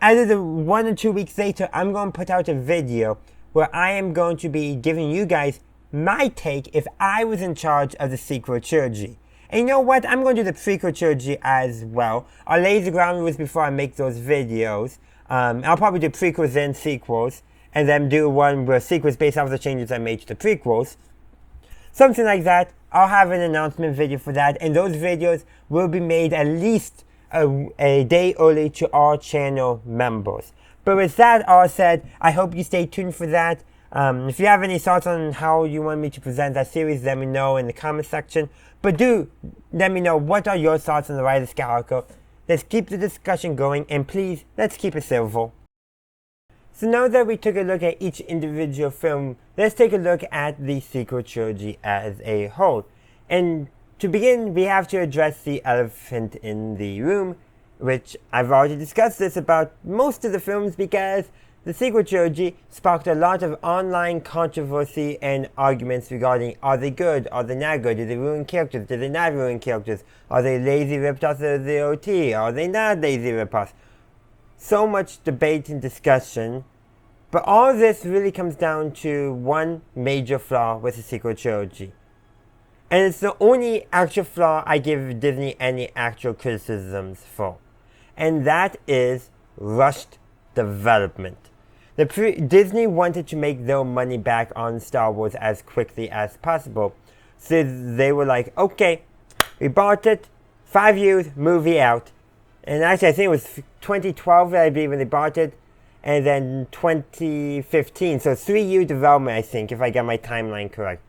either 1 or 2 weeks later, I'm going to put out a video where I am going to be giving you guys my take if I was in charge of the sequel trilogy. And you know what? I'm going to do the prequel trilogy as well. I'll lay the ground rules before I make those videos. I'll probably do prequels and sequels, and then do one where sequels based off the changes I made to the prequels. Something like that. I'll have an announcement video for that, and those videos will be made at least a day early to our channel members. But with that all said, I hope you stay tuned for that. If you have any thoughts on how you want me to present that series, let me know in the comment section. But do let me know what are your thoughts on the Rise of Skywalker. Let's keep the discussion going, and please, let's keep it civil. So now that we took a look at each individual film, let's take a look at the sequel trilogy as a whole. And to begin, we have to address the elephant in the room, which I've already discussed this about most of the films because the sequel trilogy sparked a lot of online controversy and arguments regarding are they good, are they not good, did they ruin characters, did they not ruin characters, are they lazy rip-offs of the OT, are they not lazy rip-offs. So much debate and discussion, but all of this really comes down to one major flaw with the sequel trilogy. And it's the only actual flaw I give Disney any actual criticisms for. And that is rushed development. Disney wanted to make their money back on Star Wars as quickly as possible. So they were like, okay, we bought it, 5 years, movie out. And actually I think it was 2012, I believe, when they bought it. And then 2015, so 3-year development, I think, if I got my timeline correct.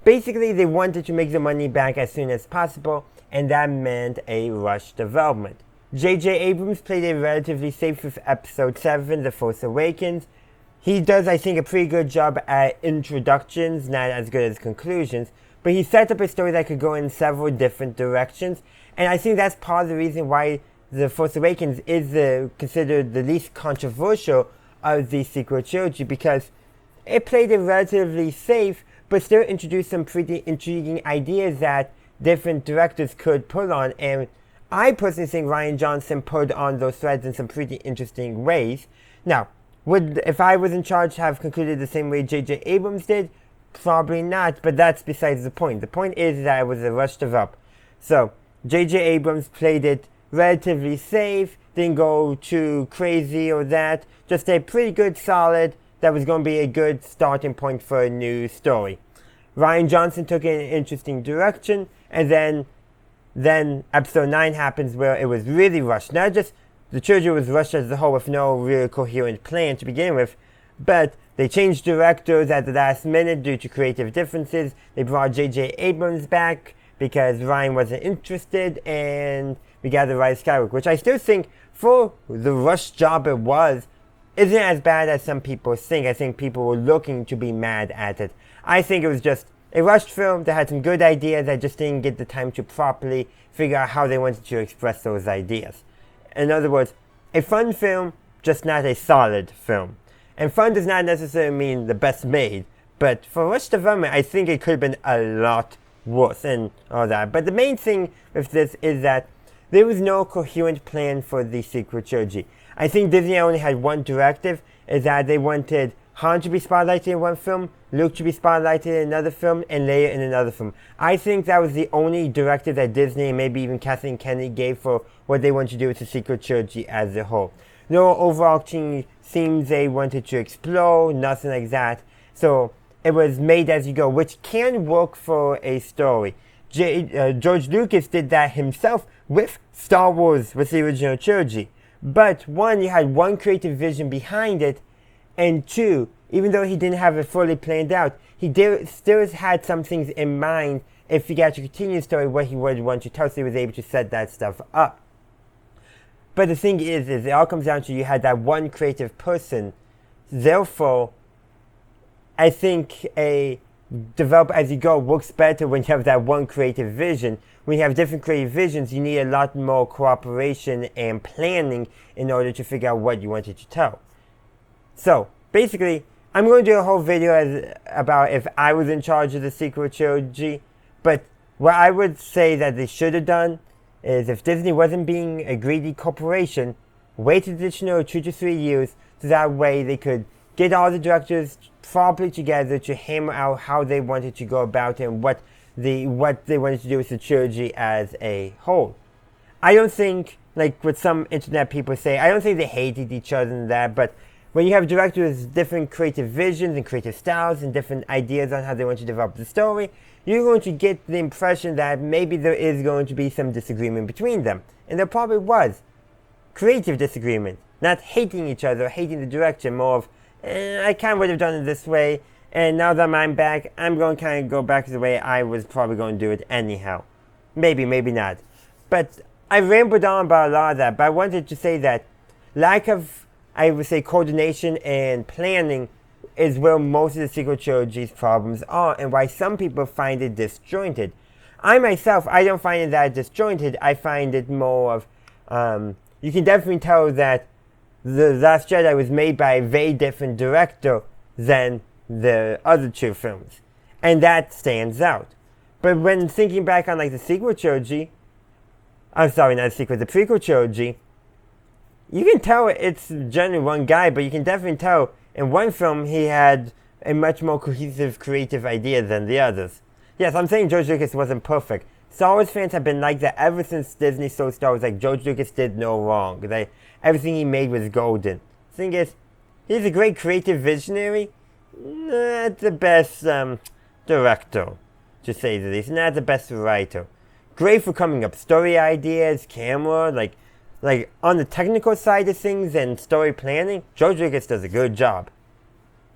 Basically, they wanted to make the money back as soon as possible, and that meant a rush development. J.J. Abrams played it relatively safe with Episode 7, The Force Awakens. He does, I think, a pretty good job at introductions, not as good as conclusions, but he set up a story that could go in several different directions, and I think that's part of the reason why The Force Awakens is considered the least controversial of the sequel trilogy, because it played it relatively safe, but still introduced some pretty intriguing ideas that different directors could pull on, and I personally think Rian Johnson pulled on those threads in some pretty interesting ways. Now, would, if I was in charge, have concluded the same way J.J. Abrams did? Probably not, but that's besides the point. The point is that it was a rush develop. So, J.J. Abrams played it relatively safe, didn't go too crazy or that, just a pretty good solid that was going to be a good starting point for a new story. Rian Johnson took it in an interesting direction, and then episode 9 happens where it was really rushed. Not just the trilogy was rushed as a whole with no real coherent plan to begin with, but they changed directors at the last minute due to creative differences. They brought J.J. Abrams back because Ryan wasn't interested, and we got the Rise of Skywalker, which I still think, for the rush job it was, isn't as bad as some people think. I think people were looking to be mad at it. I think it was just a rushed film that had some good ideas that just didn't get the time to properly figure out how they wanted to express those ideas. In other words, a fun film, just not a solid film. And fun does not necessarily mean the best made, but for rush development, I think it could have been a lot worse and all that. But the main thing with this is that there was no coherent plan for the sequel trilogy. I think Disney only had one directive, is that they wanted Han to be spotlighted in one film, Luke to be spotlighted in another film, and Leia in another film. I think that was the only directive that Disney and maybe even Kathleen Kennedy gave for what they wanted to do with the sequel trilogy as a whole. No overarching themes they wanted to explore, nothing like that. So it was made as you go, which can work for a story. George Lucas did that himself with Star Wars, with the original trilogy. But one, you had one creative vision behind it, and two, even though he didn't have it fully planned out, he still had some things in mind if he got to continue the story, what he would want to tell, so he was able to set that stuff up. But the thing is it all comes down to you had that one creative person. Therefore, I think a develop as you go works better when you have that one creative vision. When you have different creative visions, you need a lot more cooperation and planning in order to figure out what you wanted to tell. So, basically, I'm going to do a whole video about if I was in charge of the sequel trilogy, but what I would say that they should have done is if Disney wasn't being a greedy corporation, wait an additional 2 to 3 years so that way they could get all the directors properly together to hammer out how they wanted to go about it and what they wanted to do with the trilogy as a whole. I don't think, like what some internet people say, I don't think they hated each other and that, but when you have directors with different creative visions and creative styles and different ideas on how they want to develop the story, you're going to get the impression that maybe there is going to be some disagreement between them. And there probably was. Creative disagreement. Not hating each other, hating the direction, more of, I kind of would have done it this way, and now that I'm back, I'm going to kind of go back to the way I was probably going to do it anyhow. Maybe, maybe not. But I rambled on about a lot of that, but I wanted to say that lack of, I would say, coordination and planning is where most of the sequel trilogy's problems are, and why some people find it disjointed. I myself, I don't find it that disjointed. I find it more of, you can definitely tell that The Last Jedi was made by a very different director than the other two films, and that stands out. But when thinking back on like the sequel trilogy, I'm sorry, not the sequel, the prequel trilogy, you can tell it's generally one guy, but you can definitely tell in one film he had a much more cohesive creative idea than the others. Yes, I'm saying George Lucas wasn't perfect. Star Wars fans have been like that ever since Disney sold Star Wars. Like, George Lucas did no wrong. Everything he made was golden. The thing is, he's a great creative visionary. Not the best director, to say the least. Not the best writer. Great for coming up story ideas, camera, like on the technical side of things and story planning, George Lucas does a good job.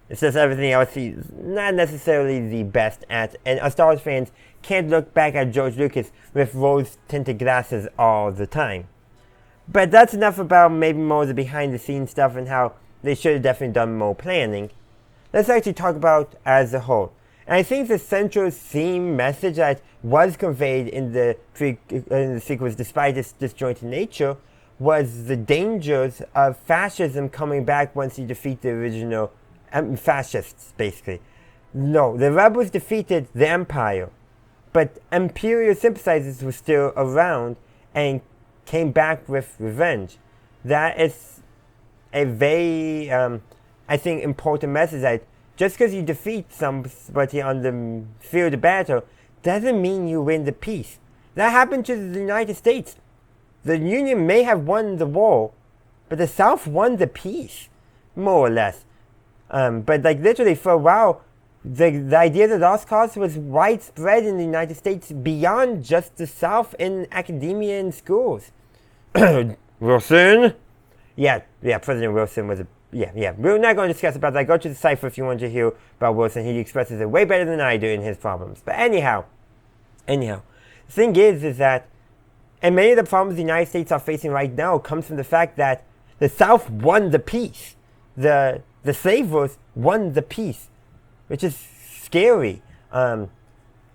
It's just everything else he's not necessarily the best at, and us Star Wars fans can't look back at George Lucas with rose-tinted glasses all the time. But that's enough about maybe more of the behind-the-scenes stuff and how they should have definitely done more planning. Let's actually talk about as a whole. And I think the central theme message that was conveyed in the sequels, despite its disjointed nature, was the dangers of fascism coming back once you defeat the original fascists, basically. No, the rebels defeated the Empire, but Imperial sympathizers were still around and came back with revenge. That is a very, I think, important message that just because you defeat somebody on the field of battle doesn't mean you win the peace. That happened to the United States. The Union may have won the war, but the South won the peace, more or less. But like literally for a while, the idea of the lost cause was widespread in the United States beyond just the South in academia and schools. Wilson? Yeah, President Wilson was yeah. We're not going to discuss about that. Go to the cipher if you want to hear about Wilson. He expresses it way better than I do in his problems. But anyhow, the thing is that, and many of the problems the United States are facing right now comes from the fact that the South won the peace. The slavers won the peace, which is scary. And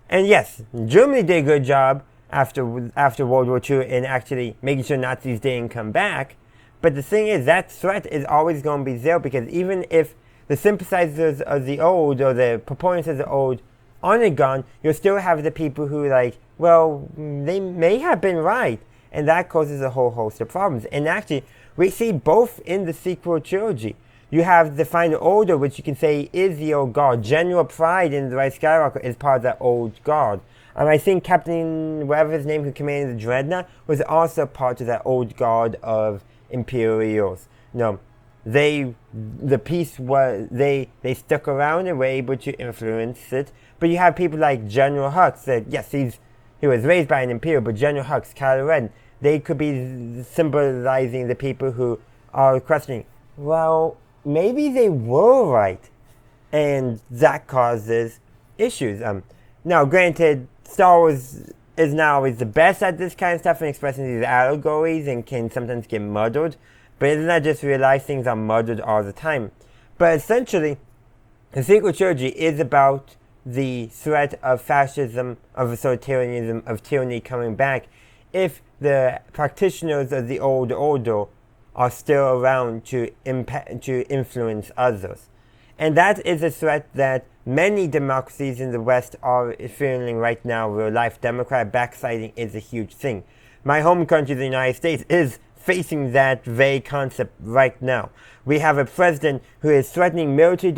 yes, Germany did a good job after World War II in actually making sure Nazis didn't come back. But the thing is, that threat is always going to be there, because even if the sympathizers of the old or the proponents of the old aren't gone, you'll still have the people who they may have been right. And that causes a whole host of problems. And actually, we see both in the sequel trilogy. You have the final order, which you can say is the old guard. General Pride in The Rise of Skywalker is part of that old guard. And I think Captain, whatever his name, who commanded the Dreadnought, was also part of that old guard of Imperials. No, the peace was, they stuck around and were able to influence it. But you have people like General Hux, that yes, he was raised by an Imperial, but General Hux, Kylo Ren, they could be symbolizing the people who are questioning, well, maybe they were right, and that causes issues. Now, granted, Star Wars is not always the best at this kind of stuff and expressing these allegories and can sometimes get muddled, but it's not just realize things are muddled all the time. But essentially, the sequel trilogy is about the threat of fascism, of authoritarianism, of tyranny coming back if the practitioners of the old order are still around to influence others. And that is a threat that many democracies in the West are feeling right now. Real life Democrat backsliding is a huge thing. My home country, the United States, is facing that very concept right now. We have a president who is threatening military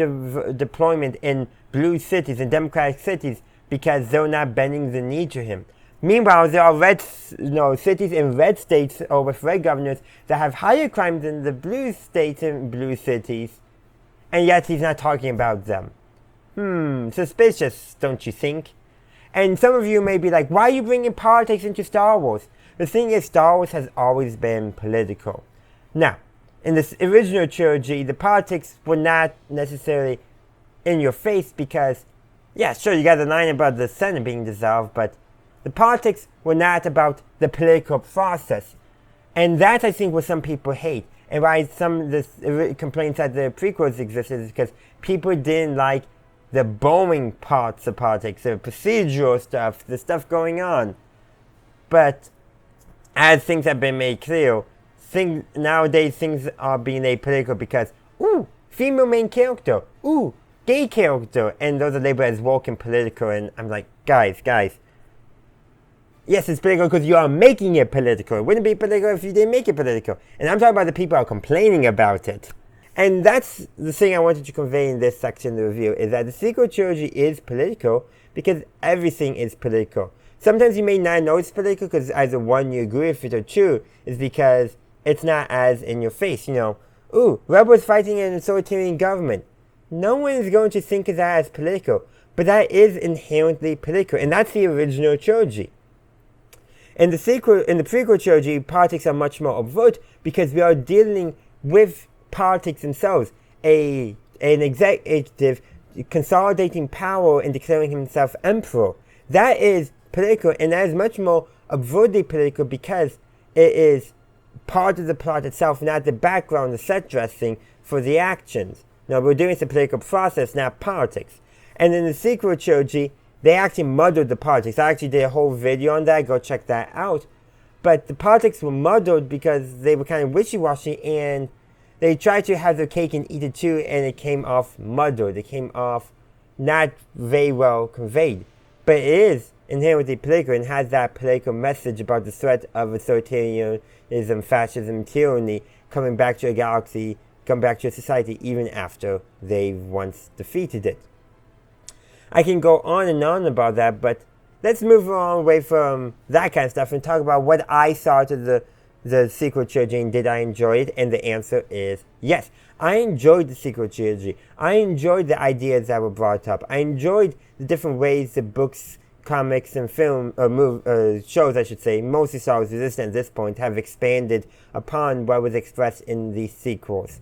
deployment in blue cities and democratic cities because they're not bending the knee to him. Meanwhile, there are cities in red states or with red governors that have higher crime than the blue states and blue cities, and yet he's not talking about them. Suspicious, don't you think? And some of you may be like, why are you bringing politics into Star Wars? The thing is, Star Wars has always been political. Now, in this original trilogy, the politics were not necessarily in your face because, yeah, sure, you got the line about the Senate being dissolved, but the politics were not about the political process. And that, I think, what some people hate. And why some of the complaints that the prequels existed is because people didn't like the boring parts of politics, the procedural stuff, the stuff going on. But as things have been made clear, nowadays things are being made political because, female main character, gay character, and those are labeled as woke and political. And I'm like, guys, yes, it's political because you are making it political. It wouldn't be political if you didn't make it political. And I'm talking about the people who are complaining about it. And that's the thing I wanted to convey in this section of the review, is that the sequel trilogy is political because everything is political. Sometimes you may not know it's political because either one, you agree with it, or two, is because it's not as in your face. Rebels fighting an authoritarian government. No one is going to think of that as political, but that is inherently political, and that's the original trilogy. In the prequel trilogy, politics are much more overt because we are dealing with politics themselves. An executive consolidating power and declaring himself emperor. That is political, and that is much more overtly political because it is part of the plot itself, not the background, the set dressing for the actions. Now, we're doing the political process, not politics. And in the sequel trilogy, they actually muddled the politics. I actually did a whole video on that. Go check that out. But the politics were muddled because they were kind of wishy-washy, and they tried to have their cake and eat it too, and it came off muddled. It came off not very well conveyed. But it is inherently political and has that political message about the threat of authoritarianism, fascism, tyranny coming back to a galaxy come back to your society even after they've once defeated it. I can go on and on about that, but let's move on away from that kind of stuff and talk about what I thought of the sequel trilogy and did I enjoy it? And the answer is yes. I enjoyed the sequel trilogy. I enjoyed the ideas that were brought up. I enjoyed the different ways the books, comics, and film, shows, I should say, mostly Star Wars Resistance at this point, have expanded upon what was expressed in these sequels.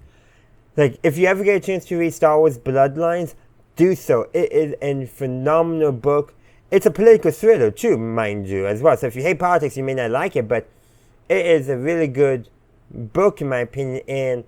Like, if you ever get a chance to read Star Wars Bloodlines, do so. It is a phenomenal book. It's a political thriller, too, mind you, as well. So if you hate politics, you may not like it, but it is a really good book, in my opinion, and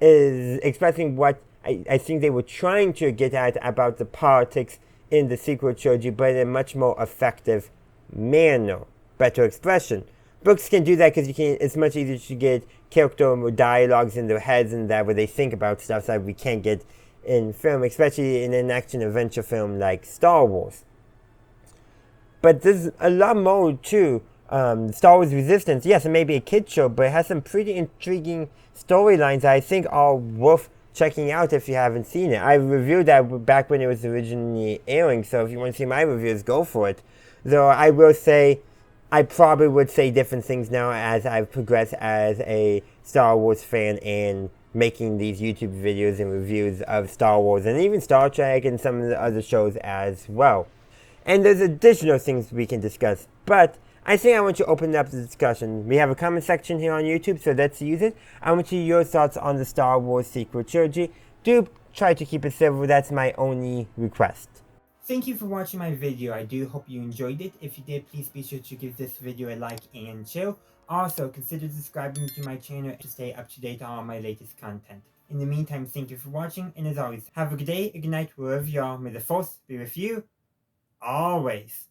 is expressing what I think they were trying to get at about the politics in the sequel trilogy, but in a much more effective manner. Better expression. Books can do that because it's much easier to get character dialogues in their heads and that where they think about stuff that we can't get in film, especially in an action-adventure film like Star Wars. But there's a lot more too. Star Wars Resistance, yes, it may be a kid's show, but it has some pretty intriguing storylines that I think are worth checking out if you haven't seen it. I reviewed that back when it was originally airing, so if you want to see my reviews, go for it. Though I will say, I probably would say different things now as I've progressed as a Star Wars fan and making these YouTube videos and reviews of Star Wars and even Star Trek and some of the other shows as well. And there's additional things we can discuss, but I think I want to open up the discussion. We have a comment section here on YouTube, so let's use it. I want to hear your thoughts on the Star Wars sequel trilogy. Do try to keep it civil, that's my only request. Thank you for watching my video. I do hope you enjoyed it. If you did, please be sure to give this video a like and share. Also, consider subscribing to my channel to stay up to date on all my latest content. In the meantime, thank you for watching, and as always, have a good day, a good night, wherever you are. May the Force be with you, always.